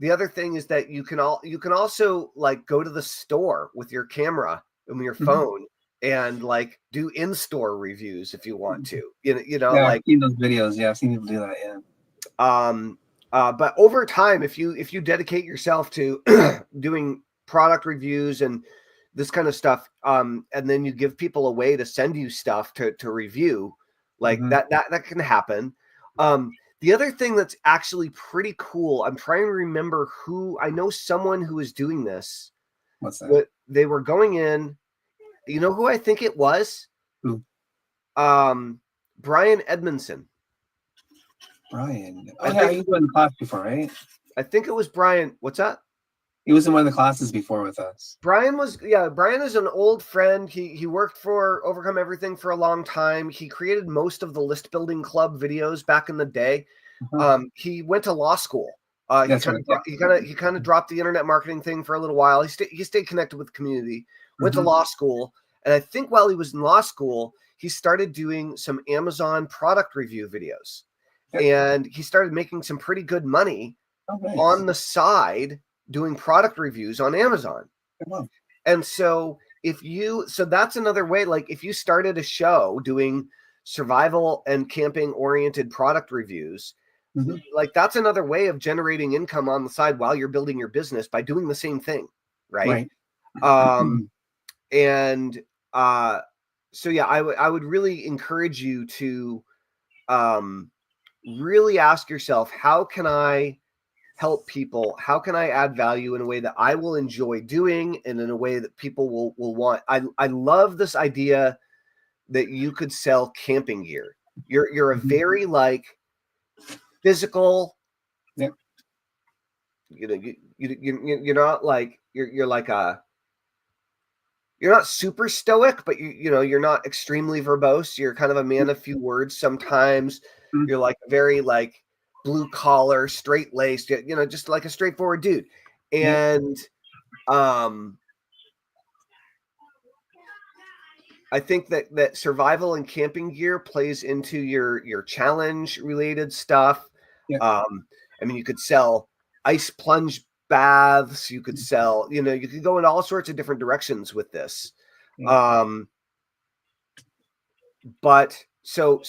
the other thing is that you can also like go to the store with your camera and your phone and like do in-store reviews if you want to. I've seen those videos. I've seen people do that. But over time, if you dedicate yourself to doing product reviews and this kind of stuff, and then you give people a way to send you stuff to review, like that can happen. The other thing that's actually pretty cool, I'm trying to remember I know someone who is doing this. What's that? They were going in, you know who I think it was? Who? Brian Edmondson. Brian. Oh, yeah, he was in the class before, right? I think it was Brian. What's that? He was in one of the classes before with us. Brian is an old friend. He worked for Overcome Everything for a long time. He created most of the List Building Club videos back in the day. He went to law school. He kind of dropped the internet marketing thing for a little while. He stayed connected with the community, went to law school. And I think while he was in law school, he started doing some Amazon product review videos. And he started making some pretty good money on the side doing product reviews on Amazon. And so that's another way, like if you started a show doing survival and camping oriented product reviews, like that's another way of generating income on the side while you're building your business by doing the same thing, right? And so yeah, I would really encourage you to really ask yourself, how can I help people? How can I add value in a way that I will enjoy doing and in a way that people will want? I love this idea that you could sell camping gear. You're a very like physical, Yep. You're not like you're like you're not super stoic, but you're not extremely verbose. You're kind of a man of few words. Sometimes you're like very like blue collar, straight laced, just like a straightforward dude. And I think that survival and camping gear plays into your challenge related stuff. I mean, you could sell ice plunge baths. You could sell, you could go in all sorts of different directions with this. But so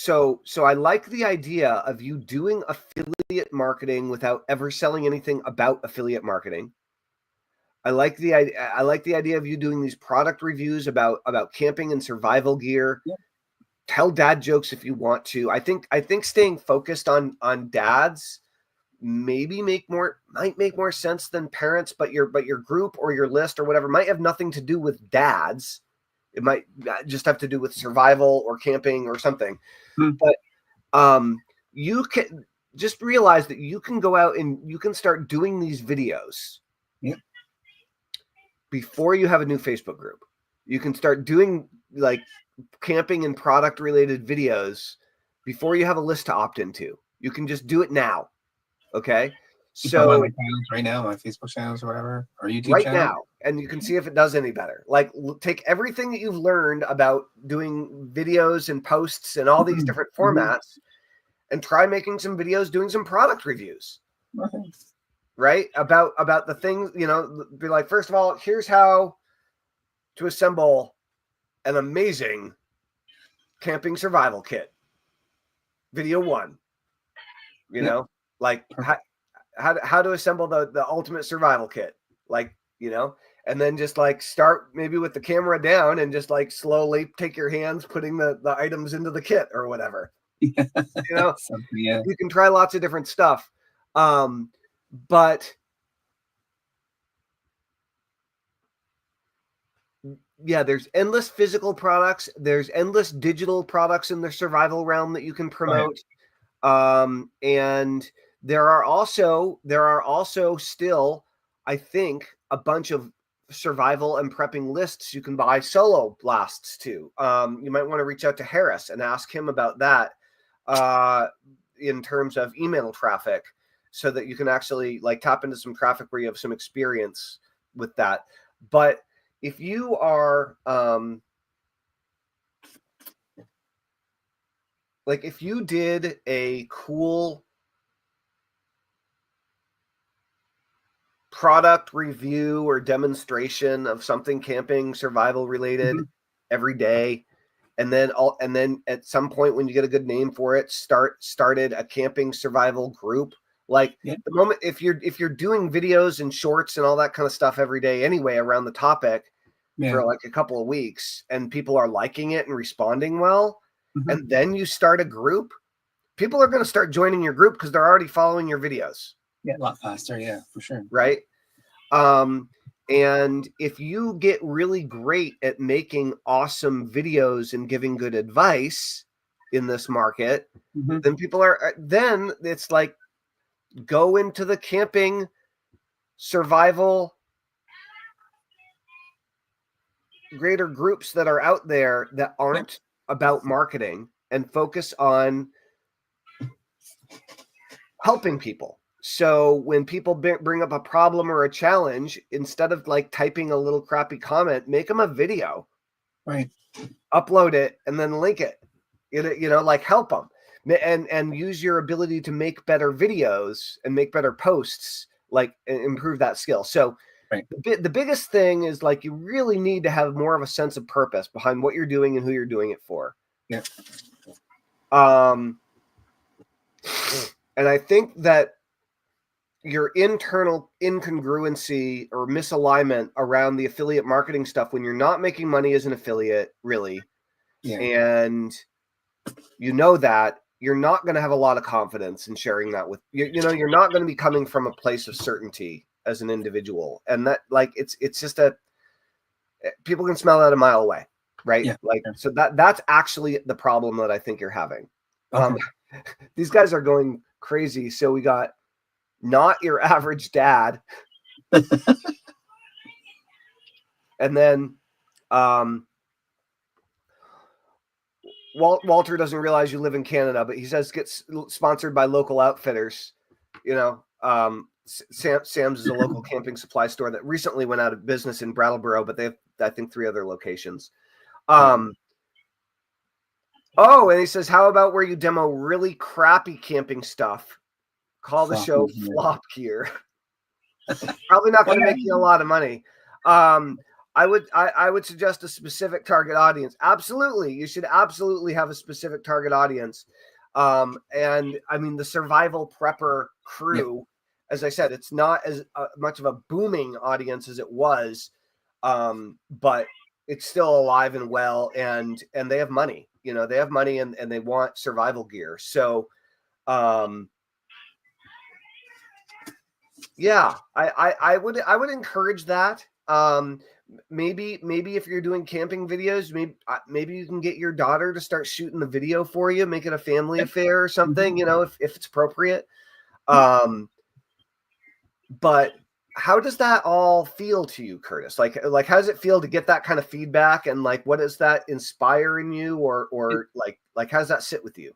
I like the idea of you doing affiliate marketing without ever selling anything about affiliate marketing. I like the idea of you doing these product reviews about camping and survival gear. Tell dad jokes if you want to. I think staying focused on dads maybe might make more sense than parents, but your group or your list or whatever might have nothing to do with dads. It might just have to do with survival or camping or something. But you can just realize that you can go out and you can start doing these videos before you have a new Facebook group. You can start doing like camping and product related videos before you have a list to opt into. You can just do it now. Okay. So on my channels right now, my Facebook channels or whatever, or YouTube right channel. now, and you can see if it does any better. Like take everything that you've learned about doing videos and posts and all these different formats and try making some videos doing some product reviews. Right? About the things, be like, first of all, here's how to assemble an amazing camping survival kit. Video 1. Like how to assemble the ultimate survival kit. Like, and then just like start maybe with the camera down and just like slowly take your hands putting the items into the kit or whatever. You can try lots of different stuff. But yeah, there's endless physical products. There's endless digital products in the survival realm that you can promote. And there are also still, I think, a bunch of survival and prepping lists you can buy solo blasts to. You might want to reach out to Harris and ask him about that in terms of email traffic, so that you can actually like tap into some traffic where you have some experience with that. But if you are like if you did a cool product review or demonstration of something camping survival related every day, and then at some point when you get a good name for it, started a camping survival group. Like the moment if you're doing videos and shorts and all that kind of stuff every day anyway around the topic for like a couple of weeks, and people are liking it and responding well, and then you start a group, people are going to start joining your group because they're already following your videos. Yeah, a lot faster. Yeah, for sure. Right. And if you get really great at making awesome videos and giving good advice in this market, then it's like, go into the camping survival greater groups that are out there that aren't about marketing and focus on helping people. So when people bring up a problem or a challenge, instead of like typing a little crappy comment, make them a video, upload it and then link it, like help them and use your ability to make better videos and make better posts, like improve that skill. So the biggest thing is like, you really need to have more of a sense of purpose behind what you're doing and who you're doing it for. And I think that your internal incongruency or misalignment around the affiliate marketing stuff, when you're not making money as an affiliate, really, and you know that, you're not going to have a lot of confidence in sharing that with you. You know, you're not going to be coming from a place of certainty as an individual, and that, like, it's just people can smell that a mile away, right? Yeah. Like, so that's actually the problem that I think you're having. Okay. These guys are going crazy. So we got not your average dad, and then Walter doesn't realize you live in Canada, but he says gets sponsored by local outfitters. You know, Sam's is a local camping supply store that recently went out of business in Brattleboro, but they have, I think, 3 other locations. Oh, and he says, how about where you demo really crappy camping stuff? Call the show Flop Gear. Probably not going to make you a lot of money. I would suggest a specific target audience. Absolutely. You should absolutely have a specific target audience. And I mean, the survival prepper crew, as I said, it's not as much of a booming audience as it was, but it's still alive and well, and they have money. You know, they have money, and they want survival gear. So, yeah, I would encourage that. Maybe if you're doing camping videos, maybe you can get your daughter to start shooting the video for you, make it a family affair or something, you know, if it's appropriate. But how does that all feel to you, Curtis? Like how does it feel to get that kind of feedback, and like what does that inspire in you, or like how does that sit with you?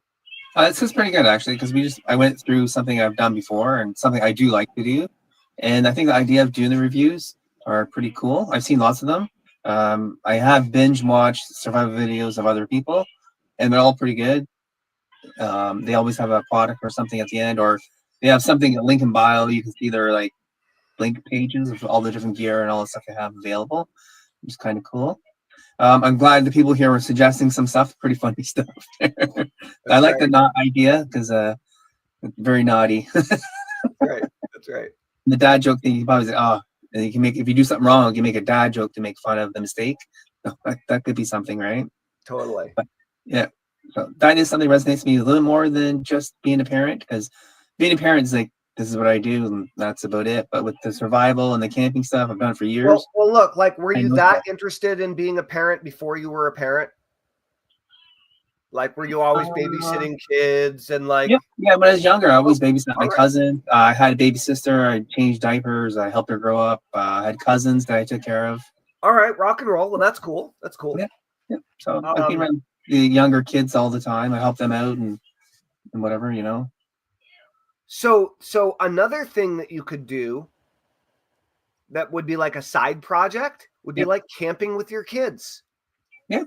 This is pretty good, actually, because I went through something I've done before and something I do like to do, and I think the idea of doing the reviews are pretty cool. I've seen lots of them. I have binge watched survival videos of other people, and they're all pretty good. They always have a product or something at the end, or they have something, a link in bio. You can see their like link pages of all the different gear and all the stuff they have available, which is kind of cool. I'm glad the people here were suggesting some stuff, pretty funny stuff. I like the knot idea because it's very naughty. That's right. The dad joke thing, you probably say, oh, and you can make, if you do something wrong, you can make a dad joke to make fun of the mistake. That could be something, right? Totally. But, yeah. So that is something that resonates with me a little more than just being a parent, because being a parent is like, this is what I do, and that's about it. But with the survival and the camping stuff, I've done it for years. Well, look, like, were you that interested in being a parent before you were a parent? Like, were you always babysitting kids and like? Yeah. When I was younger, I always babysat my cousin. I had a baby sister. I changed diapers. I helped her grow up. I had cousins that I took care of. All right, rock and roll. Well, that's cool. That's cool. Yeah. So I've been around the younger kids all the time. I help them out and whatever, you know. So another thing that you could do that would be like a side project would be like camping with your kids. Yeah.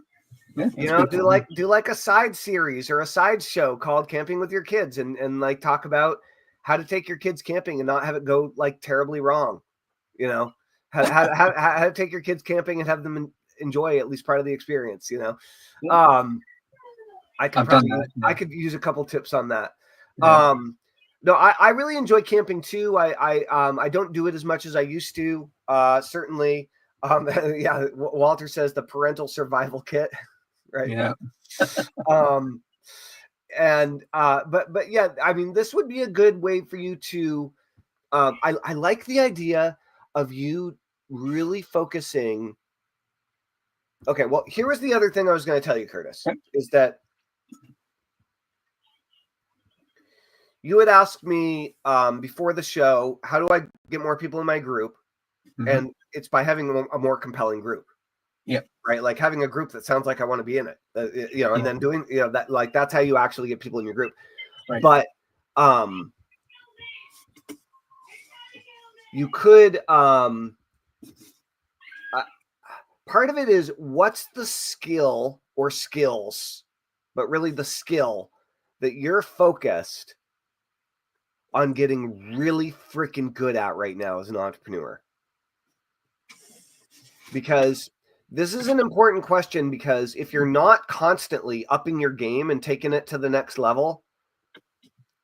You know, do like a side series or a side show called Camping with Your Kids, and like talk about how to take your kids camping and not have it go like terribly wrong. You know, how to take your kids camping and have them enjoy at least part of the experience. You know, I could use a couple tips on that. Yeah. No, I really enjoy camping too. I don't do it as much as I used to. Certainly. Yeah. Walter says the parental survival kit. Right. Yeah. But yeah, I mean, this would be a good way for you to. I like the idea of you really focusing. Okay, well, here was the other thing I was going to tell you, Curtis, is that you had asked me before the show, how do I get more people in my group? Mm-hmm. And it's by having a more compelling group. Yeah. Right. Like having a group that sounds like I want to be in it, you know, and then doing, you know, that, like, that's how you actually get people in your group. Right. But you could, part of it is what's the skill or skills, but really the skill that you're focused on getting really freaking good at right now as an entrepreneur. Because this is an important question, because if you're not constantly upping your game and taking it to the next level,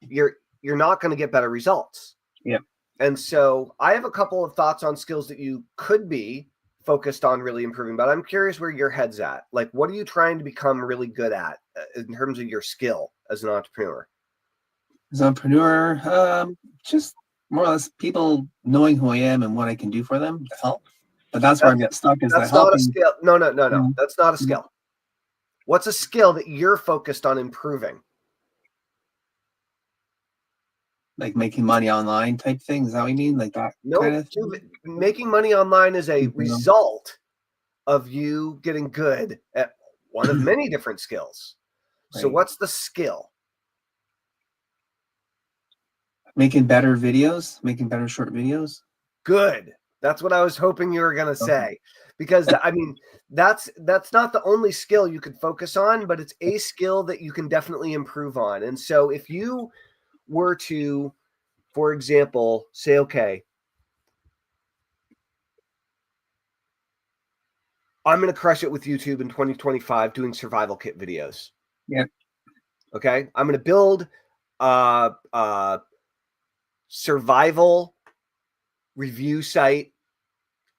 you're you're not going to get better results. Yeah. And so I have a couple of thoughts on skills that you could be focused on really improving, but I'm curious where your head's at. Like, what are you trying to become really good at in terms of your skill as an entrepreneur? As an entrepreneur, just more or less people knowing who I am and what I can do for them to help. But that's where I'm getting stuck, is the That's not a helping. skill. No. Yeah. That's not a skill. What's a skill that you're focused on improving? Like making money online type thing. Is that what you mean? Like that kind of thing? Making money online is a result of you getting good at one of many different skills. So Right. what's the skill? Making better videos, making better short videos. Good. That's what I was hoping you were going to say, because I mean, that's not the only skill you could focus on, but it's a skill that you can definitely improve on. And so if you were to, for example, say, okay, I'm going to crush it with YouTube in 2025 doing survival kit videos. Yeah. Okay. I'm going to build survival review site.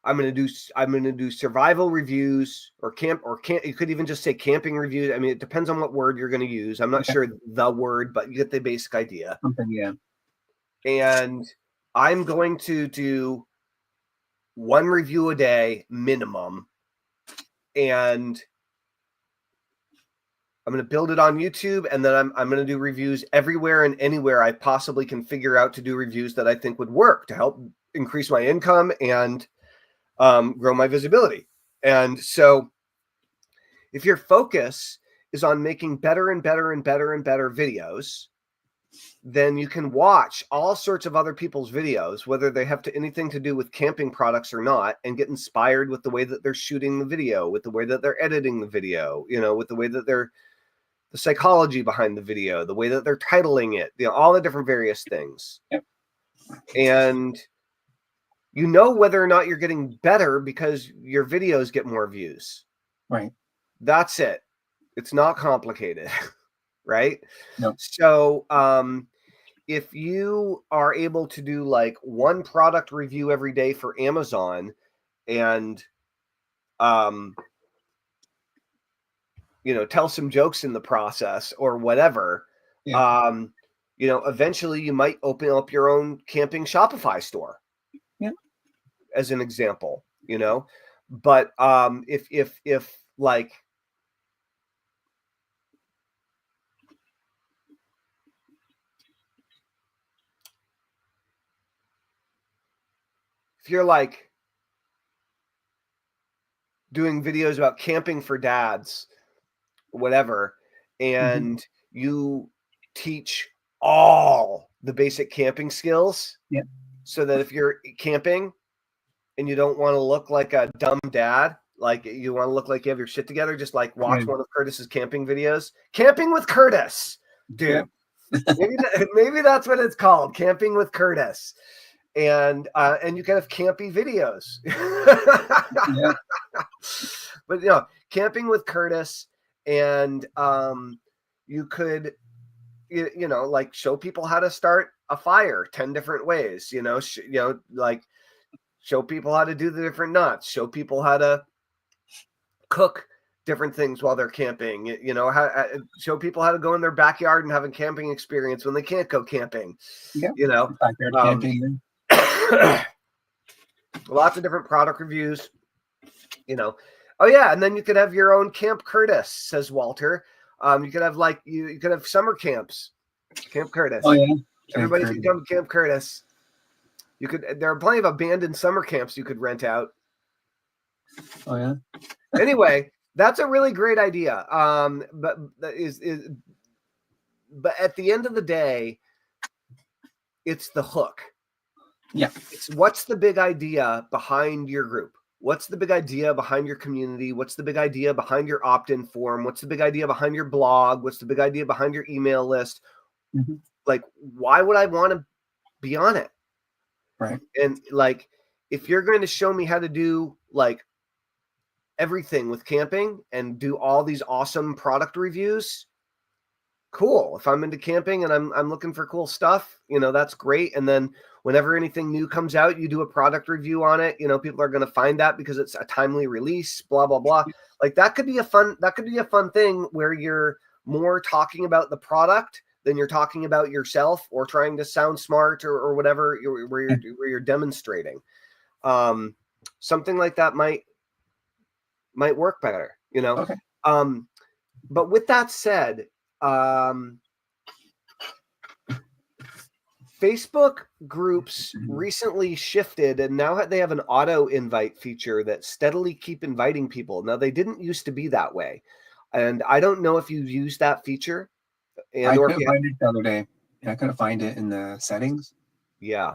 I'm going to do survival reviews or you could even just say camping reviews. I mean, it depends on what word you're going to use. I'm not sure the word, but you get the basic idea. Yeah. And I'm going to do one review a day minimum. And I'm going to build it on YouTube, and then I'm going to do reviews everywhere and anywhere I possibly can figure out to do reviews that I think would work to help increase my income and grow my visibility. And so if your focus is on making better and better and better and better videos, then you can watch all sorts of other people's videos, whether they have anything to do with camping products or not, and get inspired with the way that they're shooting the video, with the way that they're editing the video, with the way that they're the psychology behind the video, the way that they're titling it, all the different various things. Yep. And whether or not you're getting better because your videos get more views. Right. That's it. It's not complicated. Right? No. So if you are able to do like one product review every day for Amazon and tell some jokes in the process or whatever, eventually you might open up your own camping Shopify store. Yeah. As an example, but if like, if you're like doing videos about camping for dads, whatever, and you teach all the basic camping skills, so that if you're camping and you don't want to look like a dumb dad, like you want to look like you have your shit together, just like watch one of Curtis's camping videos. Camping with Curtis, dude. Maybe that's what it's called, Camping with Curtis. And you can have campy videos. But Camping with Curtis, and you could like show people how to start a fire 10 different ways, like show people how to do the different knots, show people how to cook different things while they're camping, show people how to go in their backyard and have a camping experience when they can't go camping. Backyard camping. Lots of different product reviews, Oh yeah, and then you could have your own Camp Curtis, says Walter. You could have you could have summer camps, Camp Curtis. Oh yeah, everybody can come to Camp Curtis. There are plenty of abandoned summer camps you could rent out. Oh yeah. Anyway, that's a really great idea. But at the end of the day, it's the hook. Yeah. It's what's the big idea behind your group? What's the big idea behind your community? What's the big idea behind your opt-in form? What's the big idea behind your blog? What's the big idea behind your email list? Like, why would I want to be on it? Right. And like, if you're going to show me how to do like everything with camping and do all these awesome product reviews, cool. If I'm into camping and I'm looking for cool stuff, that's great. And then whenever anything new comes out, you do a product review on it. People are going to find that because it's a timely release, blah, blah, blah. Like that could be a fun thing where you're more talking about the product than you're talking about yourself or trying to sound smart or whatever where you're demonstrating. Something like that might work better, Okay. But with that said, Facebook groups recently shifted and now they have an auto invite feature that steadily keep inviting people. Now they didn't used to be that way. And I don't know if you've used that feature. I couldn't find it the other day. I couldn't find it in the settings. Yeah.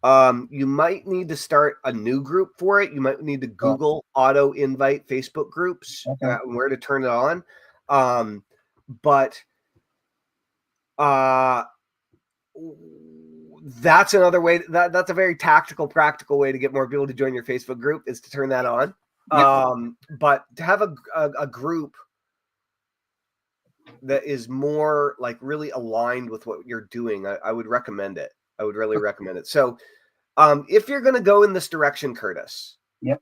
You might need to start a new group for it. You might need to Google auto invite Facebook groups, where to turn it on. But that's another way. That's a very tactical, practical way to get more people to join your Facebook group is to turn that on. Yep. But to have a group that is more like really aligned with what you're doing, I would recommend it. I would really recommend it. So if you're going to go in this direction, Curtis, yep,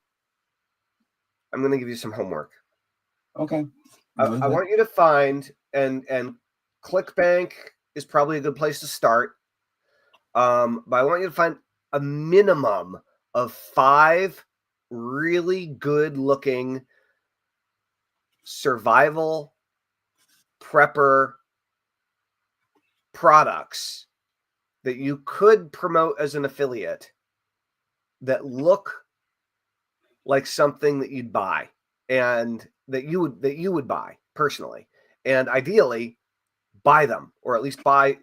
I'm going to give you some homework. Okay. I want you to find and ClickBank is probably a good place to start. But I want you to find a minimum of 5 really good looking survival prepper products that you could promote as an affiliate that look like something that you'd buy and that you would buy personally, and ideally buy them or at least buy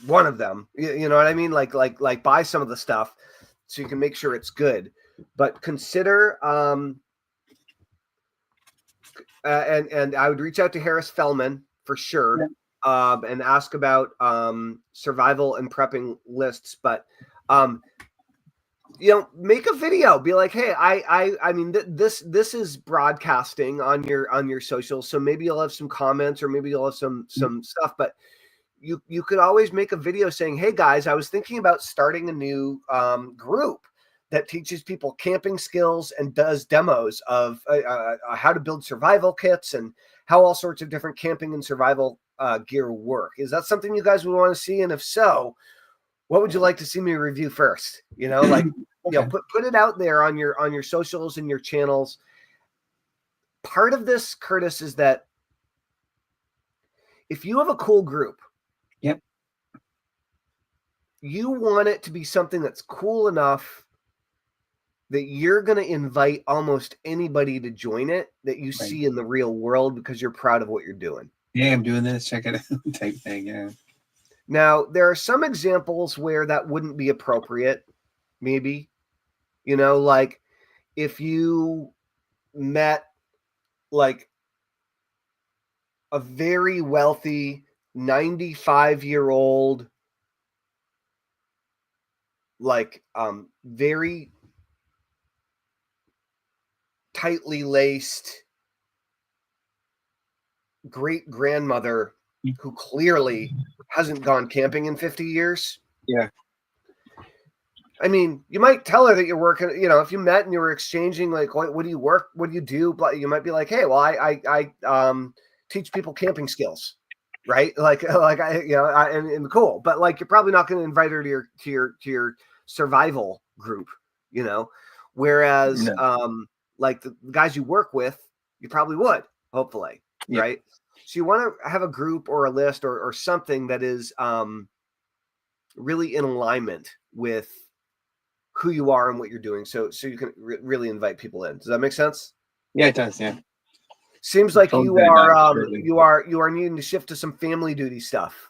one of them. You know what I mean? Like buy some of the stuff so you can make sure it's good. But consider and I would reach out to Harris Fellman for sure. Yeah. And ask about survival and prepping lists, but make a video. Be like, hey, I mean, this is broadcasting on your socials, so maybe you'll have some comments or maybe you'll have some stuff. But you could always make a video saying, hey guys, I was thinking about starting a new group that teaches people camping skills and does demos of how to build survival kits and how all sorts of different camping and survival gear work. Is that something you guys would want to see? And if so, what would you like to see me review first? Okay. Put it out there on your socials and your channels. Part of this, Curtis, is that if you have a cool group, yep, you want it to be something that's cool enough that you're going to invite almost anybody to join it that you see in the real world because you're proud of what you're doing. Yeah, I'm doing this. Check it out type thing. Yeah. Now, there are some examples where that wouldn't be appropriate. Maybe, like if you met like a very wealthy 95-year-old, like very tightly laced great grandmother who clearly hasn't gone camping in 50 years. Yeah. I mean, you might tell her that you're working, if you met and you were exchanging, like, what do you work? What do you do? You might be like, hey, well, I teach people camping skills, right? And cool. But like, you're probably not going to invite her to your survival group, whereas like the guys you work with, you probably would, hopefully. Yeah. Right. So you want to have a group or a list or something that is really in alignment with who you are and what you're doing. So you can really invite people in. Does that make sense? Yeah, it does. Yeah. Seems like you are needing to shift to some family duty stuff.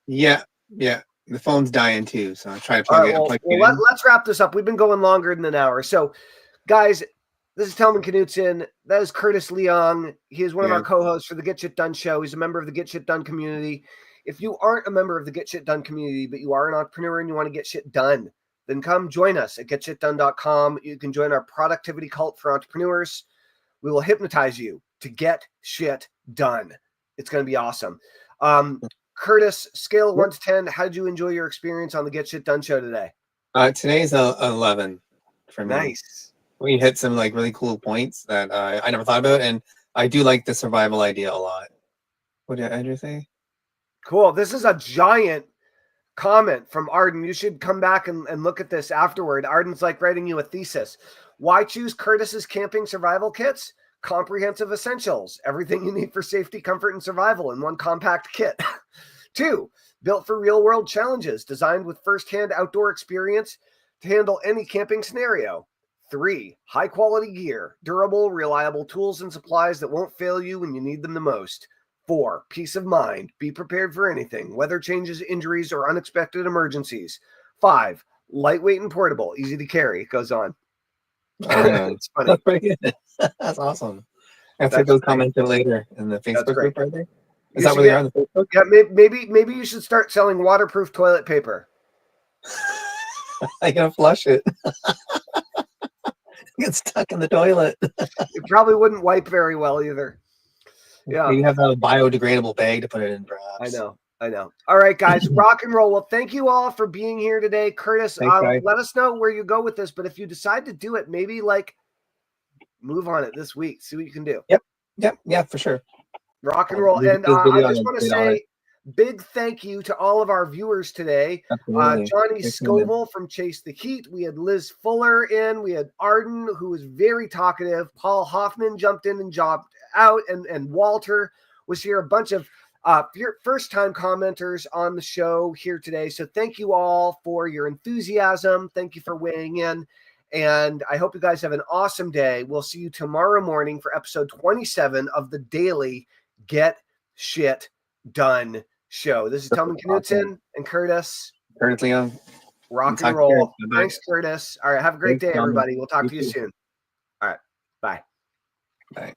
Yeah. Yeah. The phone's dying too. So I try to plug it in. Let's wrap this up. We've been going longer than an hour. So guys, this is Tellman Knutson. That is Curtis Leong. He is one of our co-hosts for the Get Shit Done show. He's a member of the Get Shit Done community. If you aren't a member of the Get Shit Done community, but you are an entrepreneur and you want to get shit done, then come join us at getshitdone.com. You can join our productivity cult for entrepreneurs. We will hypnotize you to get shit done. It's going to be awesome. Curtis, scale of 1 to 10, how did you enjoy your experience on the Get Shit Done show today? Today's a 11 for me. Nice. We hit some like really cool points that I never thought about, and I do like the survival idea a lot. What did Andrew say? Cool. This is a giant comment from Arden. You should come back and look at this afterward. Arden's like writing you a thesis. Why choose Curtis's camping survival kits? Comprehensive essentials. Everything you need for safety, comfort, and survival in one compact kit. 2, built for real-world challenges, designed with first-hand outdoor experience to handle any camping scenario. 3, high-quality gear, durable, reliable tools and supplies that won't fail you when you need them the most. 4, peace of mind. Be prepared for anything, weather changes, injuries, or unexpected emergencies. 5, lightweight and portable, easy to carry. It goes on. It's funny. That's pretty good. That's awesome. I have to go comment later in the Facebook group right there. Is that where they are on the Facebook? Yeah, maybe you should start selling waterproof toilet paper. I gotta flush it. Get stuck in the toilet. It probably wouldn't wipe very well either. Yeah, you have a biodegradable bag to put it in, perhaps. I know. All right, guys, rock and roll. Well, thank you all for being here today. Curtis, thanks, let us know where you go with this. But if you decide to do it, maybe like move on it this week. See what you can do. Yep, for sure. Rock and roll. And I just want to say big thank you to all of our viewers today. Johnny Scoville from Chase the Heat. We had Liz Fuller in. We had Arden, who was very talkative. Paul Hoffman jumped in and dropped out. And Walter was here. A bunch of first-time commenters on the show here today. So thank you all for your enthusiasm. Thank you for weighing in. And I hope you guys have an awesome day. We'll see you tomorrow morning for episode 27 of the daily Get Shit Done show. This is Tellman Curtis and Curtis Leong. Rock and roll. Thanks, Curtis. All right. Have a great day, everybody. We'll talk to you soon. All right. Bye. Bye.